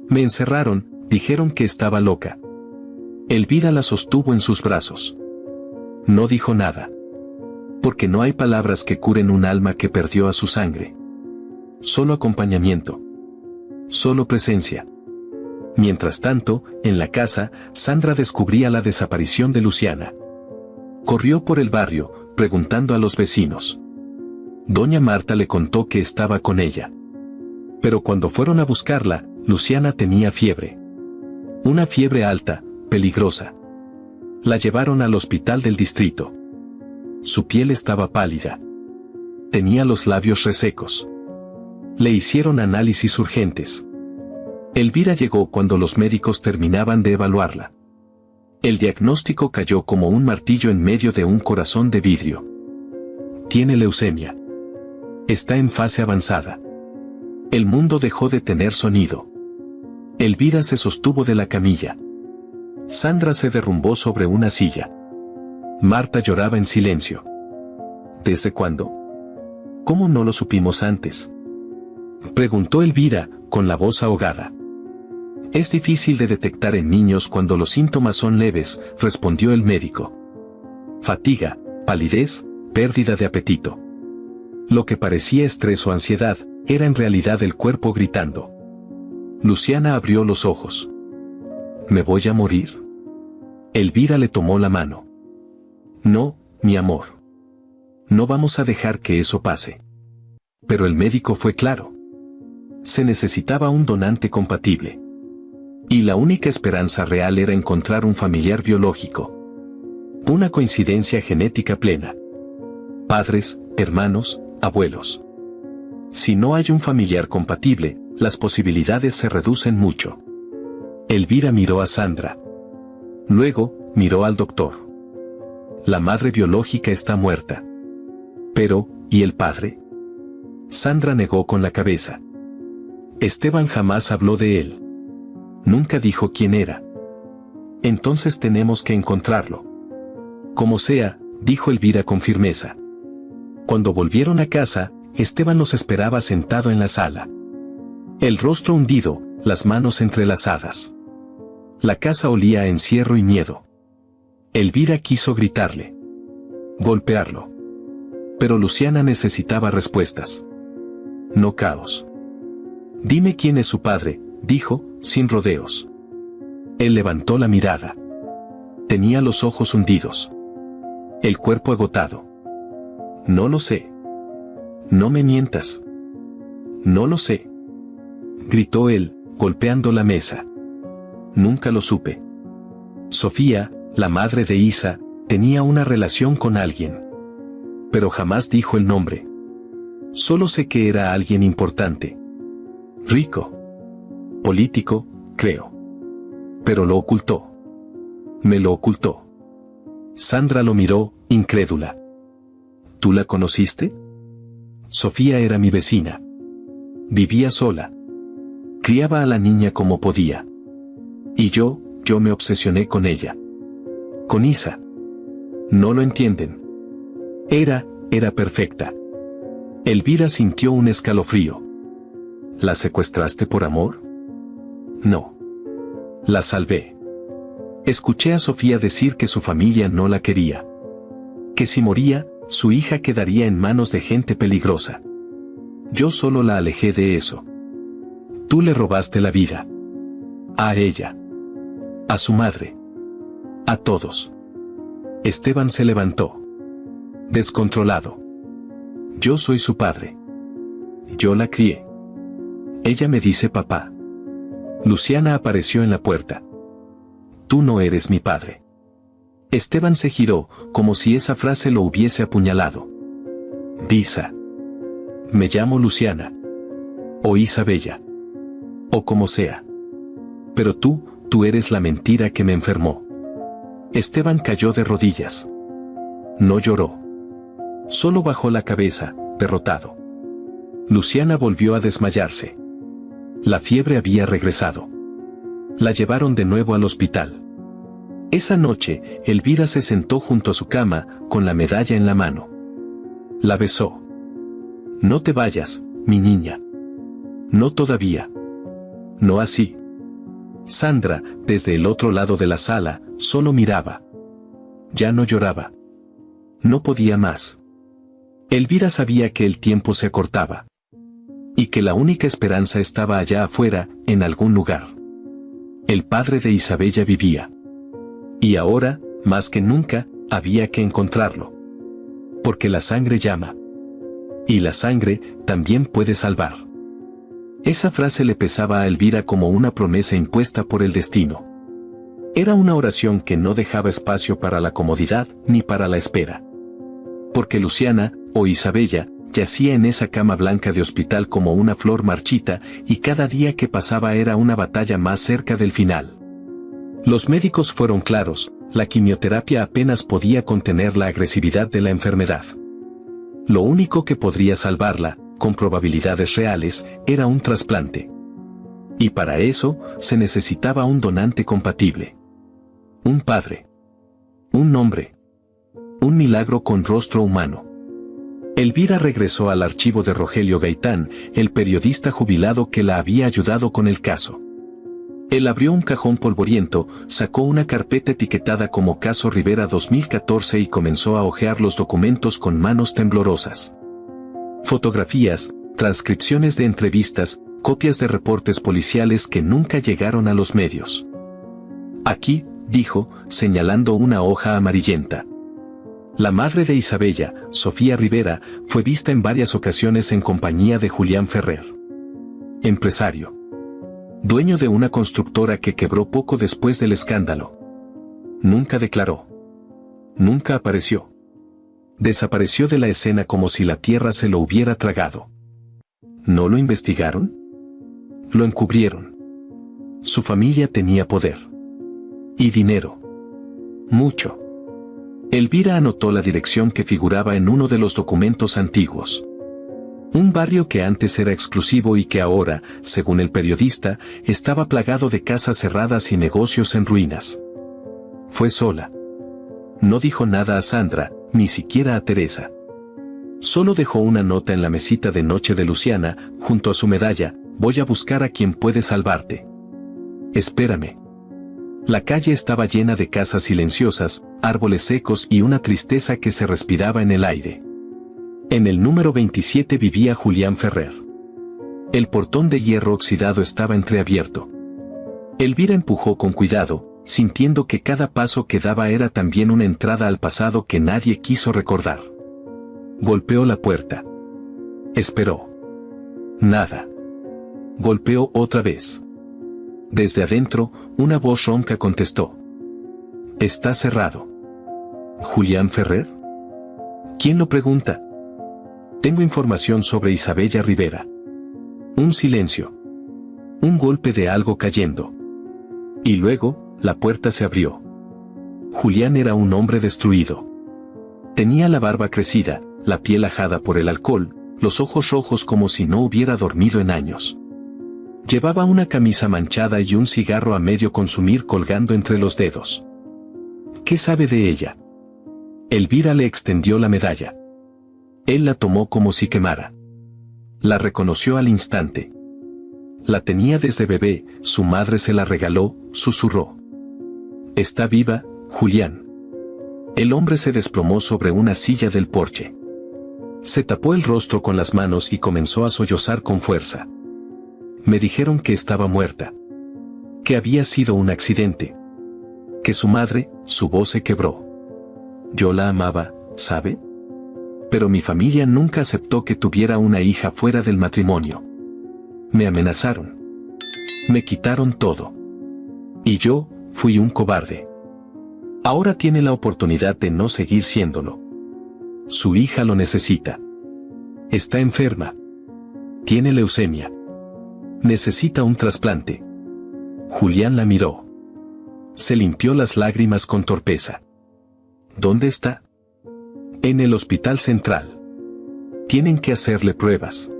Me encerraron, dijeron que estaba loca. Elvira la sostuvo en sus brazos. No dijo nada. Porque no hay palabras que curen un alma que perdió a su sangre. Solo acompañamiento. Solo presencia. Mientras tanto, en la casa, Sandra descubría la desaparición de Luciana. Corrió por el barrio, preguntando a los vecinos. Doña Marta le contó que estaba con ella. Pero cuando fueron a buscarla, Luciana tenía fiebre. Una fiebre alta, peligrosa. La llevaron al hospital del distrito. Su piel estaba pálida. Tenía los labios resecos. Le hicieron análisis urgentes. Elvira llegó cuando los médicos terminaban de evaluarla. El diagnóstico cayó como un martillo en medio de un corazón de vidrio. Tiene leucemia. Está en fase avanzada. El mundo dejó de tener sonido. Elvira se sostuvo de la camilla. Sandra se derrumbó sobre una silla. Marta lloraba en silencio. ¿Desde cuándo? ¿Cómo no lo supimos antes? Preguntó Elvira, con la voz ahogada. Es difícil de detectar en niños cuando los síntomas son leves, respondió el médico. Fatiga, palidez, pérdida de apetito. Lo que parecía estrés o ansiedad, era en realidad el cuerpo gritando. Luciana abrió los ojos. ¿Me voy a morir? Elvira le tomó la mano. No, mi amor. No vamos a dejar que eso pase. Pero el médico fue claro. Se necesitaba un donante compatible. Y la única esperanza real era encontrar un familiar biológico. Una coincidencia genética plena. Padres, hermanos, abuelos. Si no hay un familiar compatible, las posibilidades se reducen mucho. Elvira miró a Sandra. Luego, miró al doctor. La madre biológica está muerta. Pero, ¿y el padre? Sandra negó con la cabeza. Esteban jamás habló de él. Nunca dijo quién era. Entonces tenemos que encontrarlo. Como sea, dijo Elvira con firmeza. Cuando volvieron a casa, Esteban los esperaba sentado en la sala. El rostro hundido, las manos entrelazadas. La casa olía a encierro y miedo. Elvira quiso gritarle. Golpearlo. Pero Luciana necesitaba respuestas. No caos. Dime quién es su padre, dijo, sin rodeos. Él levantó la mirada. Tenía los ojos hundidos. El cuerpo agotado. No lo sé. No me mientas. No lo sé. Gritó él, golpeando la mesa. Nunca lo supe. Sofía, la madre de Isa, tenía una relación con alguien. Pero jamás dijo el nombre. Solo sé que era alguien importante. Rico. Político, creo. Pero lo ocultó. Me lo ocultó. Sandra lo miró, incrédula. ¿Tú la conociste? Sofía era mi vecina. Vivía sola. Criaba a la niña como podía. Y yo me obsesioné con ella. Con Isa. No lo entienden. Era perfecta. Elvira sintió un escalofrío. ¿La secuestraste por amor? No. La salvé. Escuché a Sofía decir que su familia no la quería. Que si moría, su hija quedaría en manos de gente peligrosa. Yo solo la alejé de eso. Tú le robaste la vida. A ella. A su madre. A todos. Esteban se levantó. Descontrolado. Yo soy su padre. Yo la crié. Ella me dice papá. Luciana apareció en la puerta. Tú no eres mi padre. Esteban se giró, como si esa frase lo hubiese apuñalado. Disa. Me llamo Luciana. O Isabella. O como sea. Pero tú eres la mentira que me enfermó. Esteban cayó de rodillas. No lloró. Solo bajó la cabeza, derrotado. Luciana volvió a desmayarse. La fiebre había regresado. La llevaron de nuevo al hospital. Esa noche, Elvira se sentó junto a su cama, con la medalla en la mano. La besó. No te vayas, mi niña. No todavía. No así. Sandra, desde el otro lado de la sala, solo miraba. Ya no lloraba. No podía más. Elvira sabía que el tiempo se acortaba. Y que la única esperanza estaba allá afuera, en algún lugar. El padre de Isabella vivía. Y ahora, más que nunca, había que encontrarlo. Porque la sangre llama. Y la sangre también puede salvar. Esa frase le pesaba a Elvira como una promesa impuesta por el destino. Era una oración que no dejaba espacio para la comodidad ni para la espera. Porque Luciana, o Isabella, yacía en esa cama blanca de hospital como una flor marchita, y cada día que pasaba era una batalla más cerca del final. Los médicos fueron claros, la quimioterapia apenas podía contener la agresividad de la enfermedad. Lo único que podría salvarla, con probabilidades reales, era un trasplante. Y para eso, se necesitaba un donante compatible. Un padre. Un nombre. Un milagro con rostro humano. Elvira regresó al archivo de Rogelio Gaitán, el periodista jubilado que la había ayudado con el caso. Él abrió un cajón polvoriento, sacó una carpeta etiquetada como Caso Rivera 2014 y comenzó a hojear los documentos con manos temblorosas. Fotografías, transcripciones de entrevistas, copias de reportes policiales que nunca llegaron a los medios. Aquí, dijo, señalando una hoja amarillenta. La madre de Isabella, Sofía Rivera, fue vista en varias ocasiones en compañía de Julián Ferrer. Empresario. Dueño de una constructora que quebró poco después del escándalo. Nunca declaró. Nunca apareció. Desapareció de la escena como si la tierra se lo hubiera tragado. ¿No lo investigaron? Lo encubrieron. Su familia tenía poder. Y dinero. Mucho. Elvira anotó la dirección que figuraba en uno de los documentos antiguos. Un barrio que antes era exclusivo y que ahora, según el periodista, estaba plagado de casas cerradas y negocios en ruinas. Fue sola. No dijo nada a Sandra, ni siquiera a Teresa. Solo dejó una nota en la mesita de noche de Luciana, junto a su medalla: voy a buscar a quien puede salvarte. Espérame. La calle estaba llena de casas silenciosas, árboles secos y una tristeza que se respiraba en el aire. En el número 27 vivía Julián Ferrer. El portón de hierro oxidado estaba entreabierto. Elvira empujó con cuidado, sintiendo que cada paso que daba era también una entrada al pasado que nadie quiso recordar. Golpeó la puerta. Esperó. Nada. Golpeó otra vez. Desde adentro, una voz ronca contestó. «Está cerrado». «¿Julián Ferrer?» «¿Quién lo pregunta?» «Tengo información sobre Isabella Rivera». Un silencio. Un golpe de algo cayendo. Y luego, la puerta se abrió. Julián era un hombre destruido. Tenía la barba crecida, la piel ajada por el alcohol, los ojos rojos como si no hubiera dormido en años. Llevaba una camisa manchada y un cigarro a medio consumir colgando entre los dedos. ¿Qué sabe de ella? Elvira le extendió la medalla. Él la tomó como si quemara. La reconoció al instante. La tenía desde bebé, su madre se la regaló, susurró. «Está viva, Julián». El hombre se desplomó sobre una silla del porche. Se tapó el rostro con las manos y comenzó a sollozar con fuerza. Me dijeron que estaba muerta. Que había sido un accidente. Que su madre, su voz se quebró. Yo la amaba, ¿sabe? Pero mi familia nunca aceptó que tuviera una hija fuera del matrimonio. Me amenazaron. Me quitaron todo. Y yo, fui un cobarde. Ahora tiene la oportunidad de no seguir siéndolo. Su hija lo necesita. Está enferma. Tiene leucemia. Necesita un trasplante. Julián la miró. Se limpió las lágrimas con torpeza. ¿Dónde está? En el hospital central. Tienen que hacerle pruebas.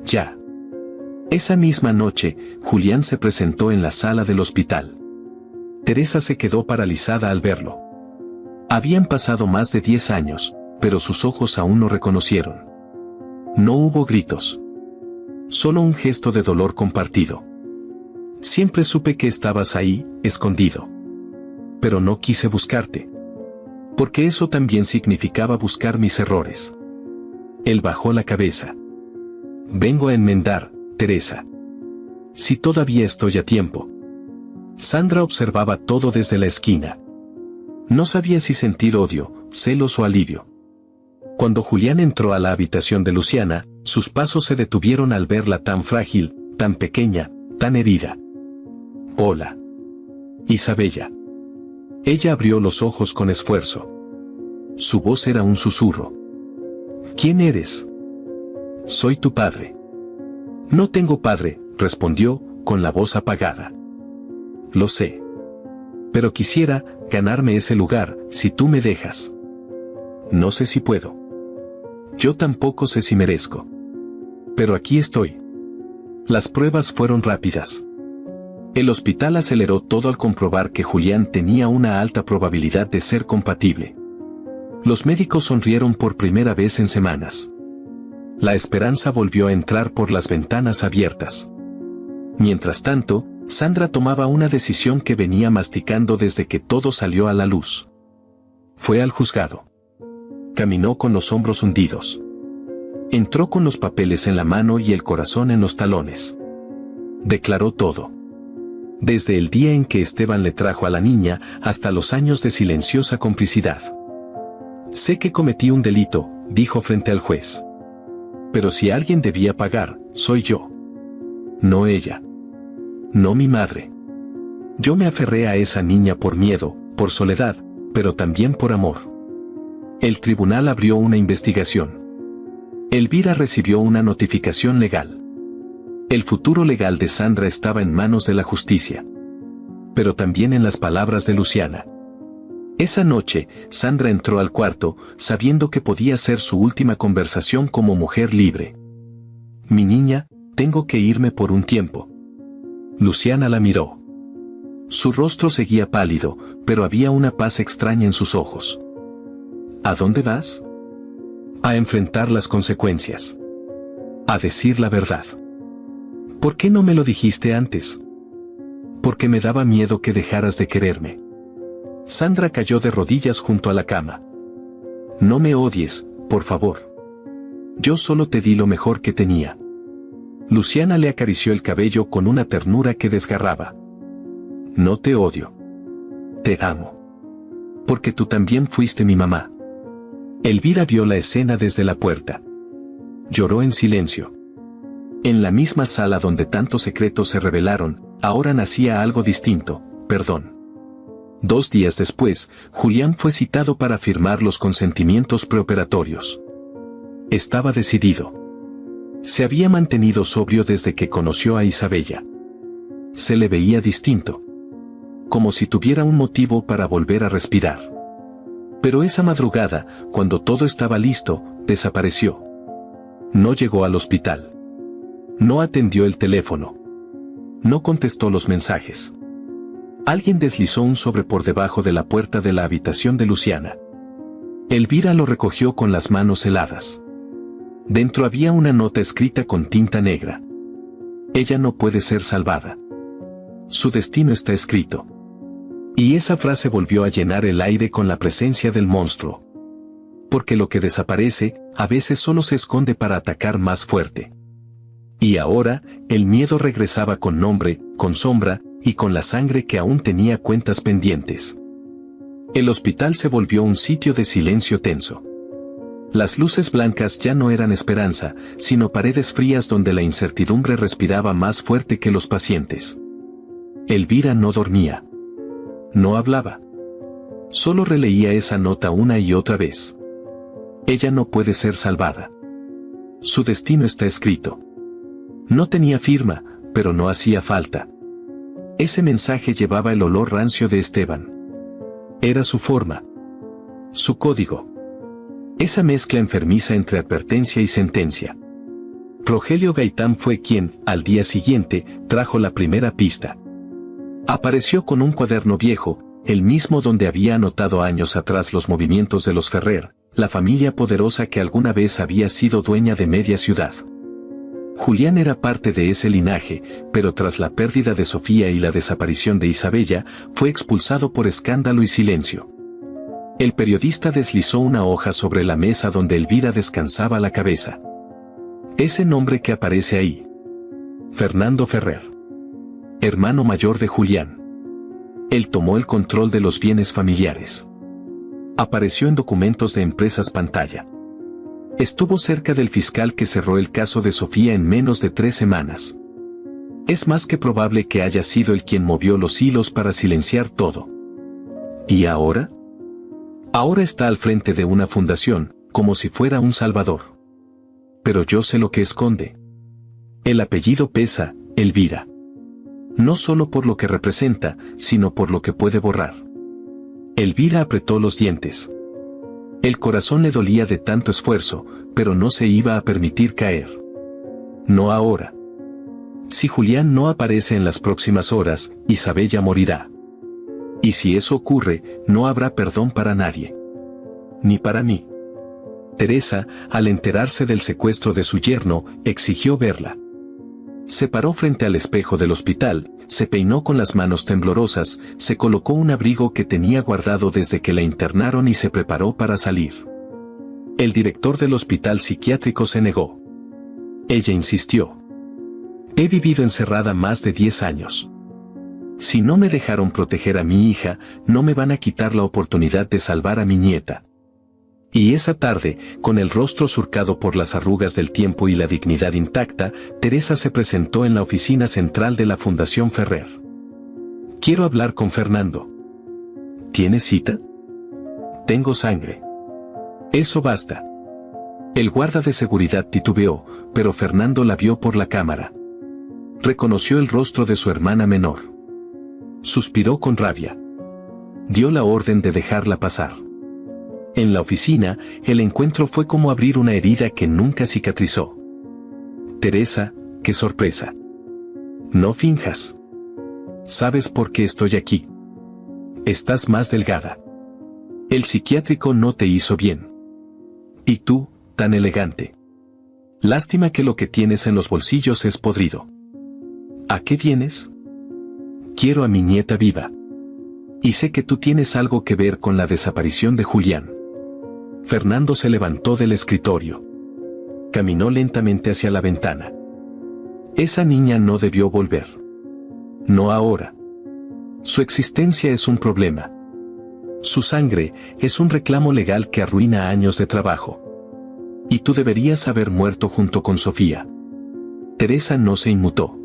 Ya. Esa misma noche, Julián se presentó en la sala del hospital. Teresa se quedó paralizada al verlo. Habían pasado más de 10 años, pero sus ojos aún no reconocieron. No hubo gritos. Solo un gesto de dolor compartido. Siempre supe que estabas ahí, escondido. Pero no quise buscarte. Porque eso también significaba buscar mis errores. Él bajó la cabeza. Vengo a enmendar, Teresa. Si todavía estoy a tiempo. Sandra observaba todo desde la esquina. No sabía si sentir odio, celos o alivio. Cuando Julián entró a la habitación de Luciana, sus pasos se detuvieron al verla tan frágil, tan pequeña, tan herida. Hola. Isabella. Ella abrió los ojos con esfuerzo. Su voz era un susurro. ¿Quién eres? Soy tu padre. No tengo padre, respondió, con la voz apagada. Lo sé. Pero quisiera ganarme ese lugar, si tú me dejas. No sé si puedo. Yo tampoco sé si merezco. Pero aquí estoy. Las pruebas fueron rápidas. El hospital aceleró todo al comprobar que Julián tenía una alta probabilidad de ser compatible. Los médicos sonrieron por primera vez en semanas. La esperanza volvió a entrar por las ventanas abiertas. Mientras tanto, Sandra tomaba una decisión que venía masticando desde que todo salió a la luz. Fue al juzgado. Caminó con los hombros hundidos. Entró con los papeles en la mano y el corazón en los talones. Declaró todo. Desde el día en que Esteban le trajo a la niña hasta los años de silenciosa complicidad. Sé que cometí un delito, dijo frente al juez. Pero si alguien debía pagar, soy yo. No ella. No mi madre. Yo me aferré a esa niña por miedo, por soledad, pero también por amor. El tribunal abrió una investigación. Elvira recibió una notificación legal. El futuro legal de Sandra estaba en manos de la justicia. Pero también en las palabras de Luciana. Esa noche, Sandra entró al cuarto, sabiendo que podía ser su última conversación como mujer libre. Mi niña, tengo que irme por un tiempo. Luciana la miró. Su rostro seguía pálido, pero había una paz extraña en sus ojos. ¿A dónde vas? A enfrentar las consecuencias. A decir la verdad. ¿Por qué no me lo dijiste antes? Porque me daba miedo que dejaras de quererme. Sandra cayó de rodillas junto a la cama. No me odies, por favor. Yo solo te di lo mejor que tenía. Luciana le acarició el cabello con una ternura que desgarraba. No te odio. Te amo. Porque tú también fuiste mi mamá. Elvira vio la escena desde la puerta. Lloró en silencio. En la misma sala donde tantos secretos se revelaron, ahora nacía algo distinto: perdón. 2 días después, Julián fue citado para firmar los consentimientos preoperatorios. Estaba decidido. Se había mantenido sobrio desde que conoció a Isabella. Se le veía distinto. Como si tuviera un motivo para volver a respirar. Pero esa madrugada, cuando todo estaba listo, desapareció. No llegó al hospital. No atendió el teléfono. No contestó los mensajes. Alguien deslizó un sobre por debajo de la puerta de la habitación de Luciana. Elvira lo recogió con las manos heladas. Dentro había una nota escrita con tinta negra. Ella no puede ser salvada. Su destino está escrito. Y esa frase volvió a llenar el aire con la presencia del monstruo. Porque lo que desaparece, a veces solo se esconde para atacar más fuerte. Y ahora, el miedo regresaba con nombre, con sombra, y con la sangre que aún tenía cuentas pendientes. El hospital se volvió un sitio de silencio tenso. Las luces blancas ya no eran esperanza, sino paredes frías donde la incertidumbre respiraba más fuerte que los pacientes. Elvira no dormía. No hablaba. Solo releía esa nota una y otra vez. Ella no puede ser salvada. Su destino está escrito. No tenía firma, pero no hacía falta. Ese mensaje llevaba el olor rancio de Esteban. Era su forma. Su código. Esa mezcla enfermiza entre advertencia y sentencia. Rogelio Gaitán fue quien, al día siguiente, trajo la primera pista. Apareció con un cuaderno viejo, el mismo donde había anotado años atrás los movimientos de los Ferrer, la familia poderosa que alguna vez había sido dueña de media ciudad. Julián era parte de ese linaje, pero tras la pérdida de Sofía y la desaparición de Isabella, fue expulsado por escándalo y silencio. El periodista deslizó una hoja sobre la mesa donde Elvira descansaba la cabeza. Ese nombre que aparece ahí. Fernando Ferrer. Hermano mayor de Julián. Él tomó el control de los bienes familiares. Apareció en documentos de empresas pantalla. Estuvo cerca del fiscal que cerró el caso de Sofía en menos de 3 semanas. Es más que probable que haya sido él quien movió los hilos para silenciar todo. ¿Y ahora? Ahora está al frente de una fundación, como si fuera un salvador. Pero yo sé lo que esconde. El apellido pesa, Elvira. No solo por lo que representa, sino por lo que puede borrar. Elvira apretó los dientes. El corazón le dolía de tanto esfuerzo, pero no se iba a permitir caer. No ahora. Si Julián no aparece en las próximas horas, Isabella morirá. Y si eso ocurre, no habrá perdón para nadie. Ni para mí. Teresa, al enterarse del secuestro de su yerno, exigió verla. Se paró frente al espejo del hospital, se peinó con las manos temblorosas, se colocó un abrigo que tenía guardado desde que la internaron y se preparó para salir. El director del hospital psiquiátrico se negó. Ella insistió. He vivido encerrada más de 10 años. Si no me dejaron proteger a mi hija, no me van a quitar la oportunidad de salvar a mi nieta. Y esa tarde, con el rostro surcado por las arrugas del tiempo y la dignidad intacta, Teresa se presentó en la oficina central de la Fundación Ferrer. Quiero hablar con Fernando. ¿Tienes cita? Tengo sangre. Eso basta. El guarda de seguridad titubeó, pero Fernando la vio por la cámara. Reconoció el rostro de su hermana menor. Suspiró con rabia. Dio la orden de dejarla pasar. En la oficina, el encuentro fue como abrir una herida que nunca cicatrizó. Teresa, qué sorpresa. No finjas. ¿Sabes por qué estoy aquí? Estás más delgada. El psiquiátrico no te hizo bien. Y tú, tan elegante. Lástima que lo que tienes en los bolsillos es podrido. ¿A qué vienes? Quiero a mi nieta viva. Y sé que tú tienes algo que ver con la desaparición de Julián. Fernando se levantó del escritorio. Caminó lentamente hacia la ventana. Esa niña no debió volver. No ahora. Su existencia es un problema. Su sangre es un reclamo legal que arruina años de trabajo. Y tú deberías haber muerto junto con Sofía. Teresa no se inmutó.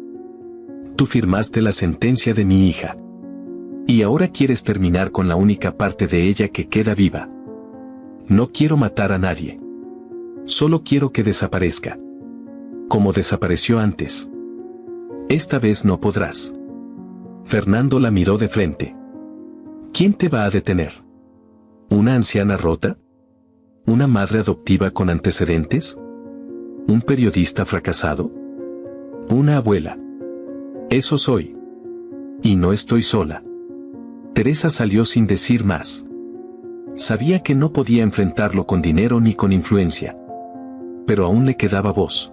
Tú firmaste la sentencia de mi hija. Y ahora quieres terminar con la única parte de ella que queda viva. No quiero matar a nadie. Solo quiero que desaparezca. Como desapareció antes. Esta vez no podrás. Fernando la miró de frente. ¿Quién te va a detener? ¿Una anciana rota? ¿Una madre adoptiva con antecedentes? ¿Un periodista fracasado? ¿Una abuela? Eso soy. Y no estoy sola. Teresa salió sin decir más. Sabía que no podía enfrentarlo con dinero ni con influencia. Pero aún le quedaba voz.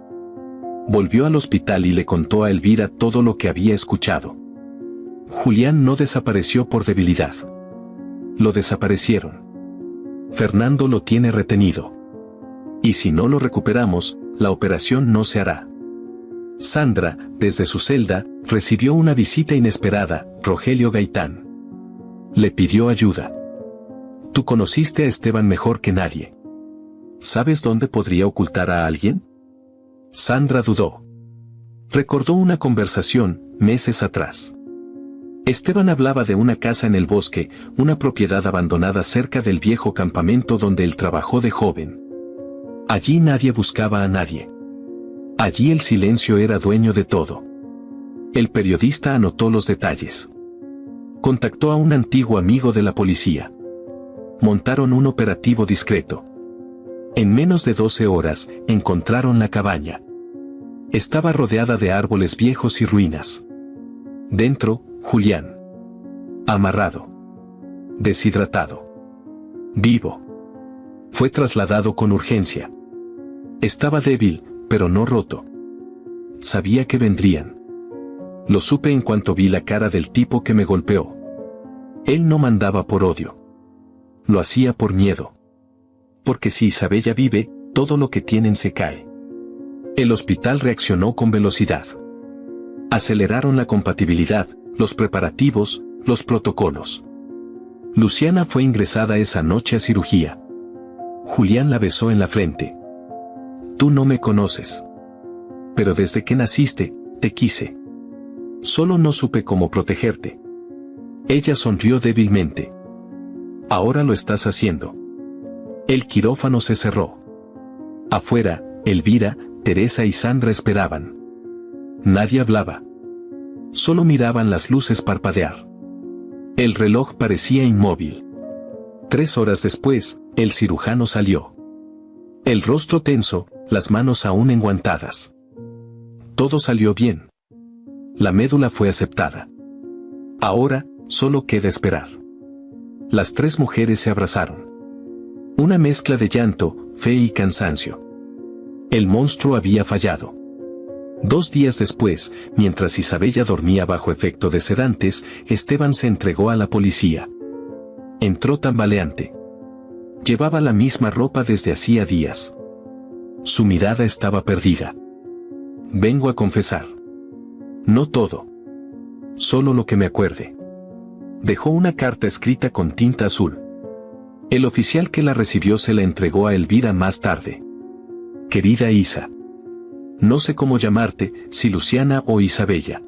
Volvió al hospital y le contó a Elvira todo lo que había escuchado. Julián no desapareció por debilidad. Lo desaparecieron. Fernando lo tiene retenido. Y si no lo recuperamos, la operación no se hará. Sandra, desde su celda, recibió una visita inesperada, Rogelio Gaitán. Le pidió ayuda. Tú conociste a Esteban mejor que nadie. ¿Sabes dónde podría ocultar a alguien? Sandra dudó. Recordó una conversación, meses atrás. Esteban hablaba de una casa en el bosque, una propiedad abandonada cerca del viejo campamento donde él trabajó de joven. Allí nadie buscaba a nadie. Allí el silencio era dueño de todo. El periodista anotó los detalles. Contactó a un antiguo amigo de la policía. Montaron un operativo discreto. En menos de 12 horas, encontraron la cabaña. Estaba rodeada de árboles viejos y ruinas. Dentro, Julián. Amarrado. Deshidratado. Vivo. Fue trasladado con urgencia. Estaba débil, pero no roto. Sabía que vendrían. Lo supe en cuanto vi la cara del tipo que me golpeó. Él no mandaba por odio. Lo hacía por miedo. Porque si Isabella vive, todo lo que tienen se cae. El hospital reaccionó con velocidad. Aceleraron la compatibilidad, los preparativos, los protocolos. Luciana fue ingresada esa noche a cirugía. Julián la besó en la frente. Tú no me conoces. Pero desde que naciste, te quise. Solo no supe cómo protegerte. Ella sonrió débilmente. Ahora lo estás haciendo. El quirófano se cerró. Afuera, Elvira, Teresa y Sandra esperaban. Nadie hablaba. Solo miraban las luces parpadear. El reloj parecía inmóvil. 3 horas después, el cirujano salió. El rostro tenso, las manos aún enguantadas. Todo salió bien. La médula fue aceptada. Ahora, solo queda esperar. Las 3 mujeres se abrazaron. Una mezcla de llanto, fe y cansancio. El monstruo había fallado. 2 días después, mientras Isabella dormía bajo efecto de sedantes, Esteban se entregó a la policía. Entró tambaleante. Llevaba la misma ropa desde hacía días. Su mirada estaba perdida. Vengo a confesar. No todo. Solo lo que me acuerde. Dejó una carta escrita con tinta azul. El oficial que la recibió se la entregó a Elvira más tarde. Querida Isa. No sé cómo llamarte, si Luciana o Isabella.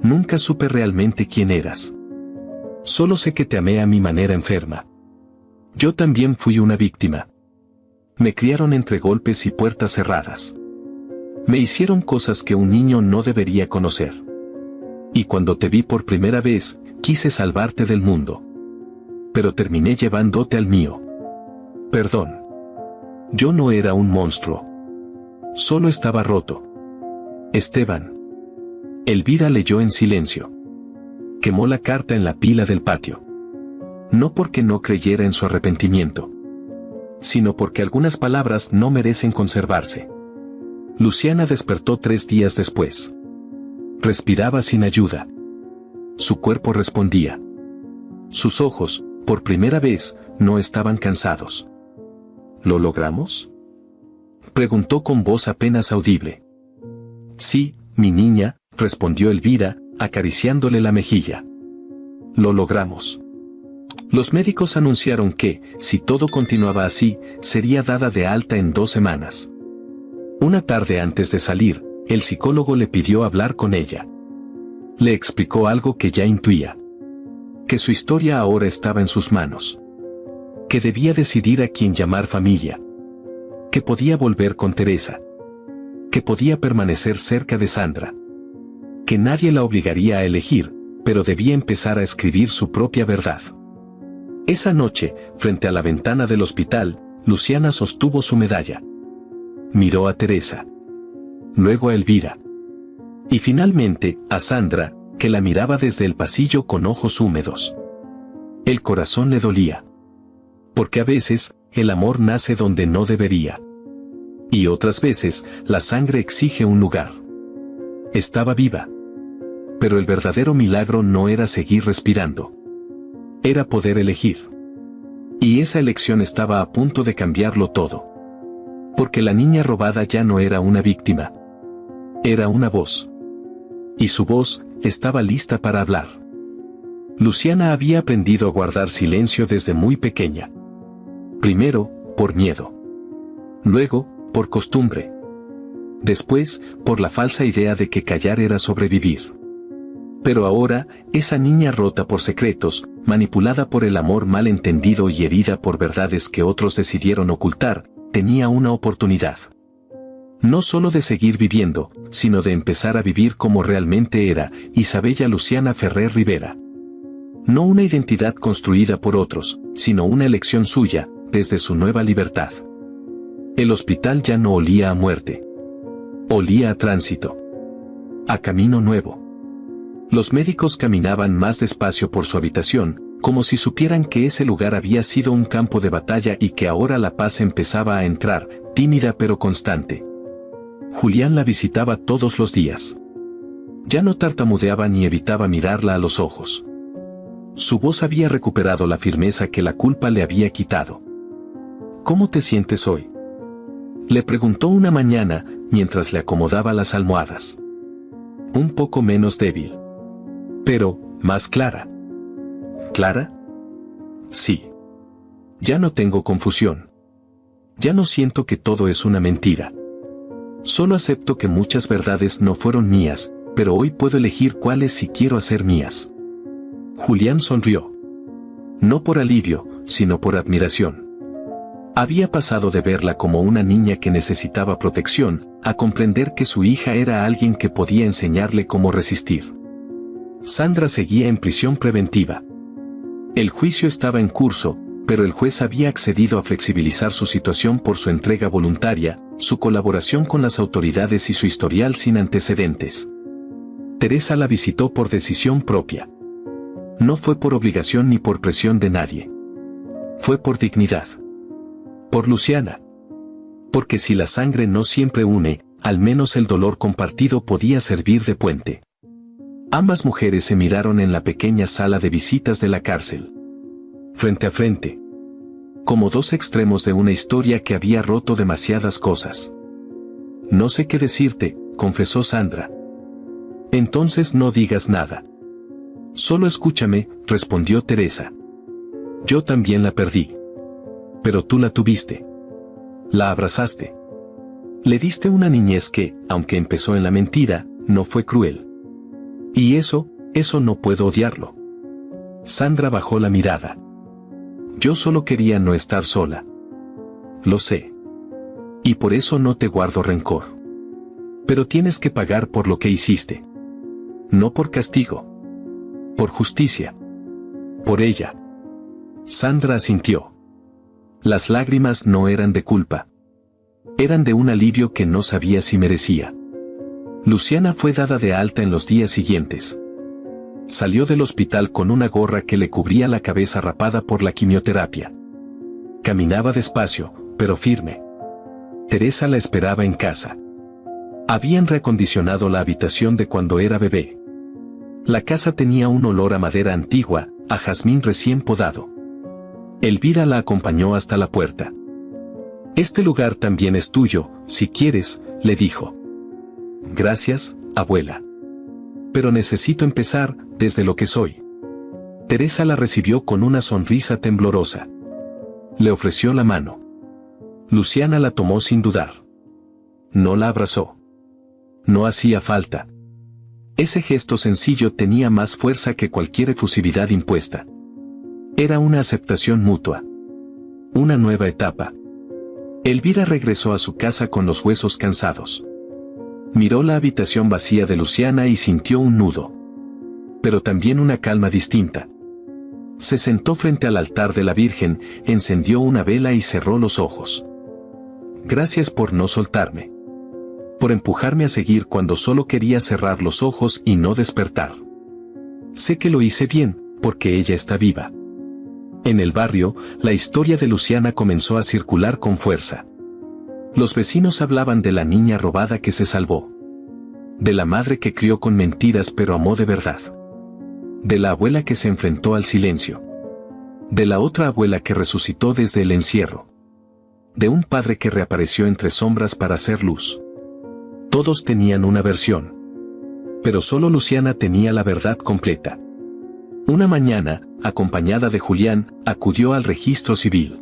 Nunca supe realmente quién eras. Solo sé que te amé a mi manera enferma. Yo también fui una víctima. Me criaron entre golpes y puertas cerradas. Me hicieron cosas que un niño no debería conocer. Y cuando te vi por primera vez, quise salvarte del mundo. Pero terminé llevándote al mío. Perdón. Yo no era un monstruo. Solo estaba roto. Esteban. Elvira leyó en silencio. Quemó la carta en la pila del patio. No porque no creyera en su arrepentimiento, sino porque algunas palabras no merecen conservarse. Luciana despertó 3 días después. Respiraba sin ayuda. Su cuerpo respondía. Sus ojos, por primera vez, no estaban cansados. ¿Lo logramos?, preguntó con voz apenas audible. Sí, mi niña, respondió Elvira, acariciándole la mejilla. Lo logramos. Los médicos anunciaron que, si todo continuaba así, sería dada de alta en 2 semanas. Una tarde antes de salir, el psicólogo le pidió hablar con ella. Le explicó algo que ya intuía. Que su historia ahora estaba en sus manos. Que debía decidir a quién llamar familia. Que podía volver con Teresa. Que podía permanecer cerca de Sandra. Que nadie la obligaría a elegir, pero debía empezar a escribir su propia verdad. Esa noche, frente a la ventana del hospital, Luciana sostuvo su medalla. Miró a Teresa. Luego a Elvira. Y finalmente, a Sandra, que la miraba desde el pasillo con ojos húmedos. El corazón le dolía. Porque a veces, el amor nace donde no debería. Y otras veces, la sangre exige un lugar. Estaba viva. Pero el verdadero milagro no era seguir respirando. Era poder elegir. Y esa elección estaba a punto de cambiarlo todo. Porque la niña robada ya no era una víctima. Era una voz. Y su voz estaba lista para hablar. Luciana había aprendido a guardar silencio desde muy pequeña. Primero, por miedo. Luego, por costumbre. Después, por la falsa idea de que callar era sobrevivir. Pero ahora, esa niña rota por secretos, manipulada por el amor mal entendido y herida por verdades que otros decidieron ocultar, tenía una oportunidad. No solo de seguir viviendo, sino de empezar a vivir como realmente era, Isabella Luciana Ferrer Rivera. No una identidad construida por otros, sino una elección suya, desde su nueva libertad. El hospital ya no olía a muerte. Olía a tránsito. A camino nuevo. Los médicos caminaban más despacio por su habitación, como si supieran que ese lugar había sido un campo de batalla y que ahora la paz empezaba a entrar, tímida pero constante. Julián la visitaba todos los días. Ya no tartamudeaba ni evitaba mirarla a los ojos. Su voz había recuperado la firmeza que la culpa le había quitado. ¿Cómo te sientes hoy?, le preguntó una mañana, mientras le acomodaba las almohadas. Un poco menos débil. Pero, más clara. ¿Clara? Sí. Ya no tengo confusión. Ya no siento que todo es una mentira. Solo acepto que muchas verdades no fueron mías, pero hoy puedo elegir cuáles sí quiero hacer mías. Julián sonrió. No por alivio, sino por admiración. Había pasado de verla como una niña que necesitaba protección, a comprender que su hija era alguien que podía enseñarle cómo resistir. Sandra seguía en prisión preventiva. El juicio estaba en curso, pero el juez había accedido a flexibilizar su situación por su entrega voluntaria, su colaboración con las autoridades y su historial sin antecedentes. Teresa la visitó por decisión propia. No fue por obligación ni por presión de nadie. Fue por dignidad. Por Luciana. Porque si la sangre no siempre une, al menos el dolor compartido podía servir de puente. Ambas mujeres se miraron en la pequeña sala de visitas de la cárcel. Frente a frente. Como dos extremos de una historia que había roto demasiadas cosas. No sé qué decirte, confesó Sandra. Entonces no digas nada. Solo escúchame, respondió Teresa. Yo también la perdí. Pero tú la tuviste. La abrazaste. Le diste una niñez que, aunque empezó en la mentira, no fue cruel. Y eso no puedo odiarlo. Sandra bajó la mirada. Yo solo quería no estar sola. Lo sé. Y por eso no te guardo rencor. Pero tienes que pagar por lo que hiciste. No por castigo. Por justicia. Por ella. Sandra asintió. Las lágrimas no eran de culpa. Eran de un alivio que no sabía si merecía. Luciana fue dada de alta en los días siguientes. Salió del hospital con una gorra que le cubría la cabeza rapada por la quimioterapia. Caminaba despacio, pero firme. Teresa la esperaba en casa. Habían reacondicionado la habitación de cuando era bebé. La casa tenía un olor a madera antigua, a jazmín recién podado. Elvira la acompañó hasta la puerta. Este lugar también es tuyo, si quieres, le dijo. Gracias, abuela. Pero necesito empezar, desde lo que soy. Teresa la recibió con una sonrisa temblorosa. Le ofreció la mano. Luciana la tomó sin dudar. No la abrazó. No hacía falta. Ese gesto sencillo tenía más fuerza que cualquier efusividad impuesta. Era una aceptación mutua. Una nueva etapa. Elvira regresó a su casa con los huesos cansados. Miró la habitación vacía de Luciana y sintió un nudo. Pero también una calma distinta. Se sentó frente al altar de la Virgen, encendió una vela y cerró los ojos. Gracias por no soltarme. Por empujarme a seguir cuando solo quería cerrar los ojos y no despertar. Sé que lo hice bien, porque ella está viva. En el barrio, la historia de Luciana comenzó a circular con fuerza. Los vecinos hablaban de la niña robada que se salvó. De la madre que crió con mentiras pero amó de verdad. De la abuela que se enfrentó al silencio. De la otra abuela que resucitó desde el encierro. De un padre que reapareció entre sombras para hacer luz. Todos tenían una versión. Pero solo Luciana tenía la verdad completa. Una mañana, acompañada de Julián, acudió al registro civil.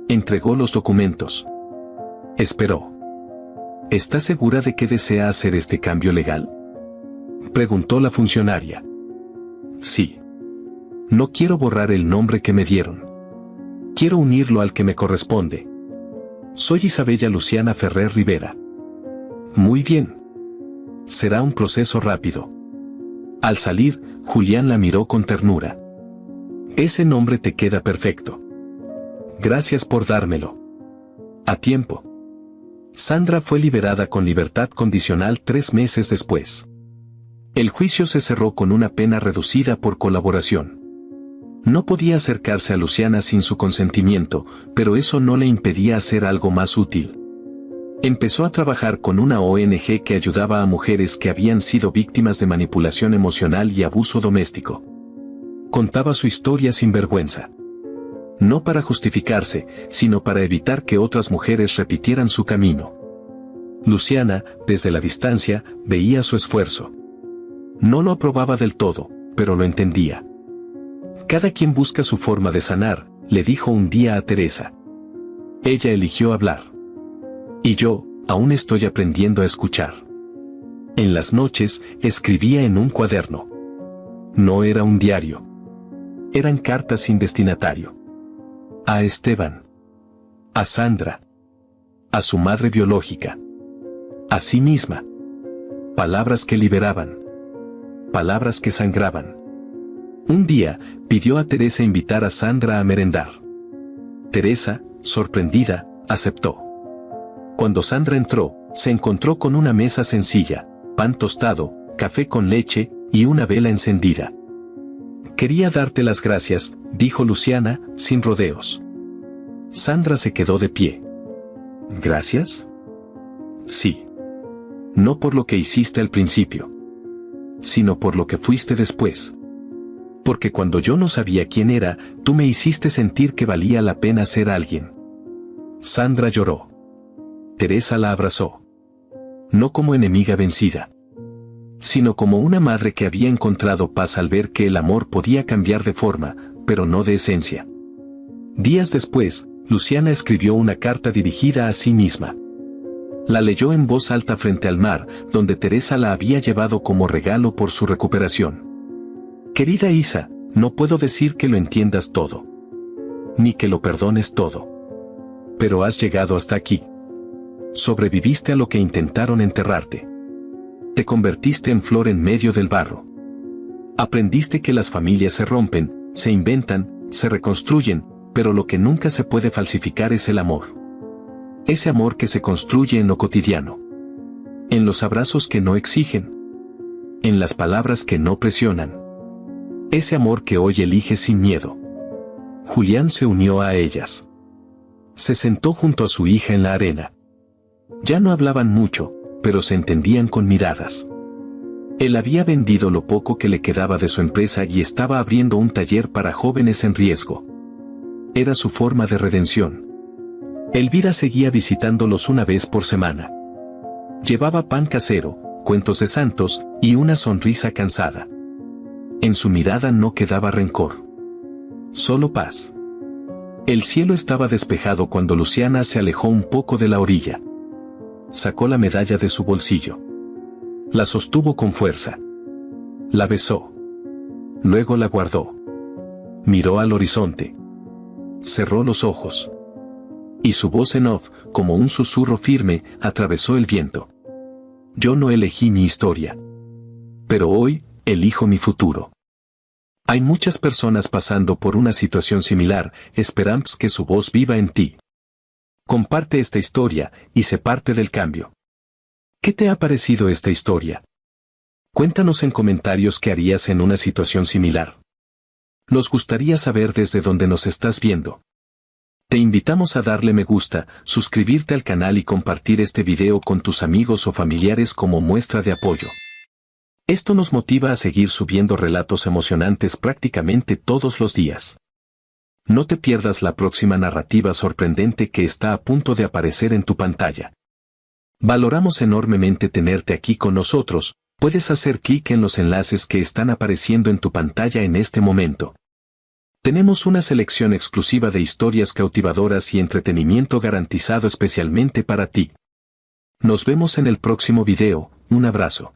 Entregó los documentos. Esperó. ¿Está segura de que desea hacer este cambio legal?, preguntó la funcionaria. Sí. No quiero borrar el nombre que me dieron. Quiero unirlo al que me corresponde. Soy Isabella Luciana Ferrer Rivera. Muy bien. Será un proceso rápido. Al salir, Julián la miró con ternura. Ese nombre te queda perfecto. Gracias por dármelo. A tiempo. Sandra fue liberada con libertad condicional 3 meses después. El juicio se cerró con una pena reducida por colaboración. No podía acercarse a Luciana sin su consentimiento, pero eso no le impedía hacer algo más útil. Empezó a trabajar con una ONG que ayudaba a mujeres que habían sido víctimas de manipulación emocional y abuso doméstico. Contaba su historia sin vergüenza. No para justificarse, sino para evitar que otras mujeres repitieran su camino. Luciana, desde la distancia, veía su esfuerzo. No lo aprobaba del todo, pero lo entendía. Cada quien busca su forma de sanar, le dijo un día a Teresa. Ella eligió hablar. Y yo, aún estoy aprendiendo a escuchar. En las noches, escribía en un cuaderno. No era un diario. Eran cartas sin destinatario. A Esteban. A Sandra. A su madre biológica. A sí misma. Palabras que liberaban. Palabras que sangraban. Un día, pidió a Teresa invitar a Sandra a merendar. Teresa, sorprendida, aceptó. Cuando Sandra entró, se encontró con una mesa sencilla, pan tostado, café con leche y una vela encendida. Quería darte las gracias, dijo Luciana, sin rodeos. Sandra se quedó de pie. ¿Gracias? Sí. No por lo que hiciste al principio, sino por lo que fuiste después. Porque cuando yo no sabía quién era, tú me hiciste sentir que valía la pena ser alguien. Sandra lloró. Teresa la abrazó. No como enemiga vencida, sino como una madre que había encontrado paz al ver que el amor podía cambiar de forma, pero no de esencia. Días después, Luciana escribió una carta dirigida a sí misma. La leyó en voz alta frente al mar, donde Teresa la había llevado como regalo por su recuperación. Querida Isa, no puedo decir que lo entiendas todo, ni que lo perdones todo. Pero has llegado hasta aquí. Sobreviviste a lo que intentaron enterrarte. Te convertiste en flor en medio del barro. Aprendiste que las familias se rompen, se inventan, se reconstruyen, pero lo que nunca se puede falsificar es el amor. Ese amor que se construye en lo cotidiano. En los abrazos que no exigen. En las palabras que no presionan. Ese amor que hoy eliges sin miedo. Julián se unió a ellas. Se sentó junto a su hija en la arena. Ya no hablaban mucho, pero se entendían con miradas. Él había vendido lo poco que le quedaba de su empresa y estaba abriendo un taller para jóvenes en riesgo. Era su forma de redención. Elvira seguía visitándolos una vez por semana. Llevaba pan casero, cuentos de santos y una sonrisa cansada. En su mirada no quedaba rencor. Solo paz. El cielo estaba despejado cuando Luciana se alejó un poco de la orilla. Sacó la medalla de su bolsillo. La sostuvo con fuerza. La besó. Luego la guardó. Miró al horizonte. Cerró los ojos. Y su voz en off, como un susurro firme, atravesó el viento. Yo no elegí mi historia. Pero hoy, elijo mi futuro. Hay muchas personas pasando por una situación similar, esperamos que su voz viva en ti. Comparte esta historia, y sé parte del cambio. ¿Qué te ha parecido esta historia? Cuéntanos en comentarios qué harías en una situación similar. Nos gustaría saber desde dónde nos estás viendo. Te invitamos a darle me gusta, suscribirte al canal y compartir este video con tus amigos o familiares como muestra de apoyo. Esto nos motiva a seguir subiendo relatos emocionantes prácticamente todos los días. No te pierdas la próxima narrativa sorprendente que está a punto de aparecer en tu pantalla. Valoramos enormemente tenerte aquí con nosotros. Puedes hacer clic en los enlaces que están apareciendo en tu pantalla en este momento. Tenemos una selección exclusiva de historias cautivadoras y entretenimiento garantizado especialmente para ti. Nos vemos en el próximo video, un abrazo.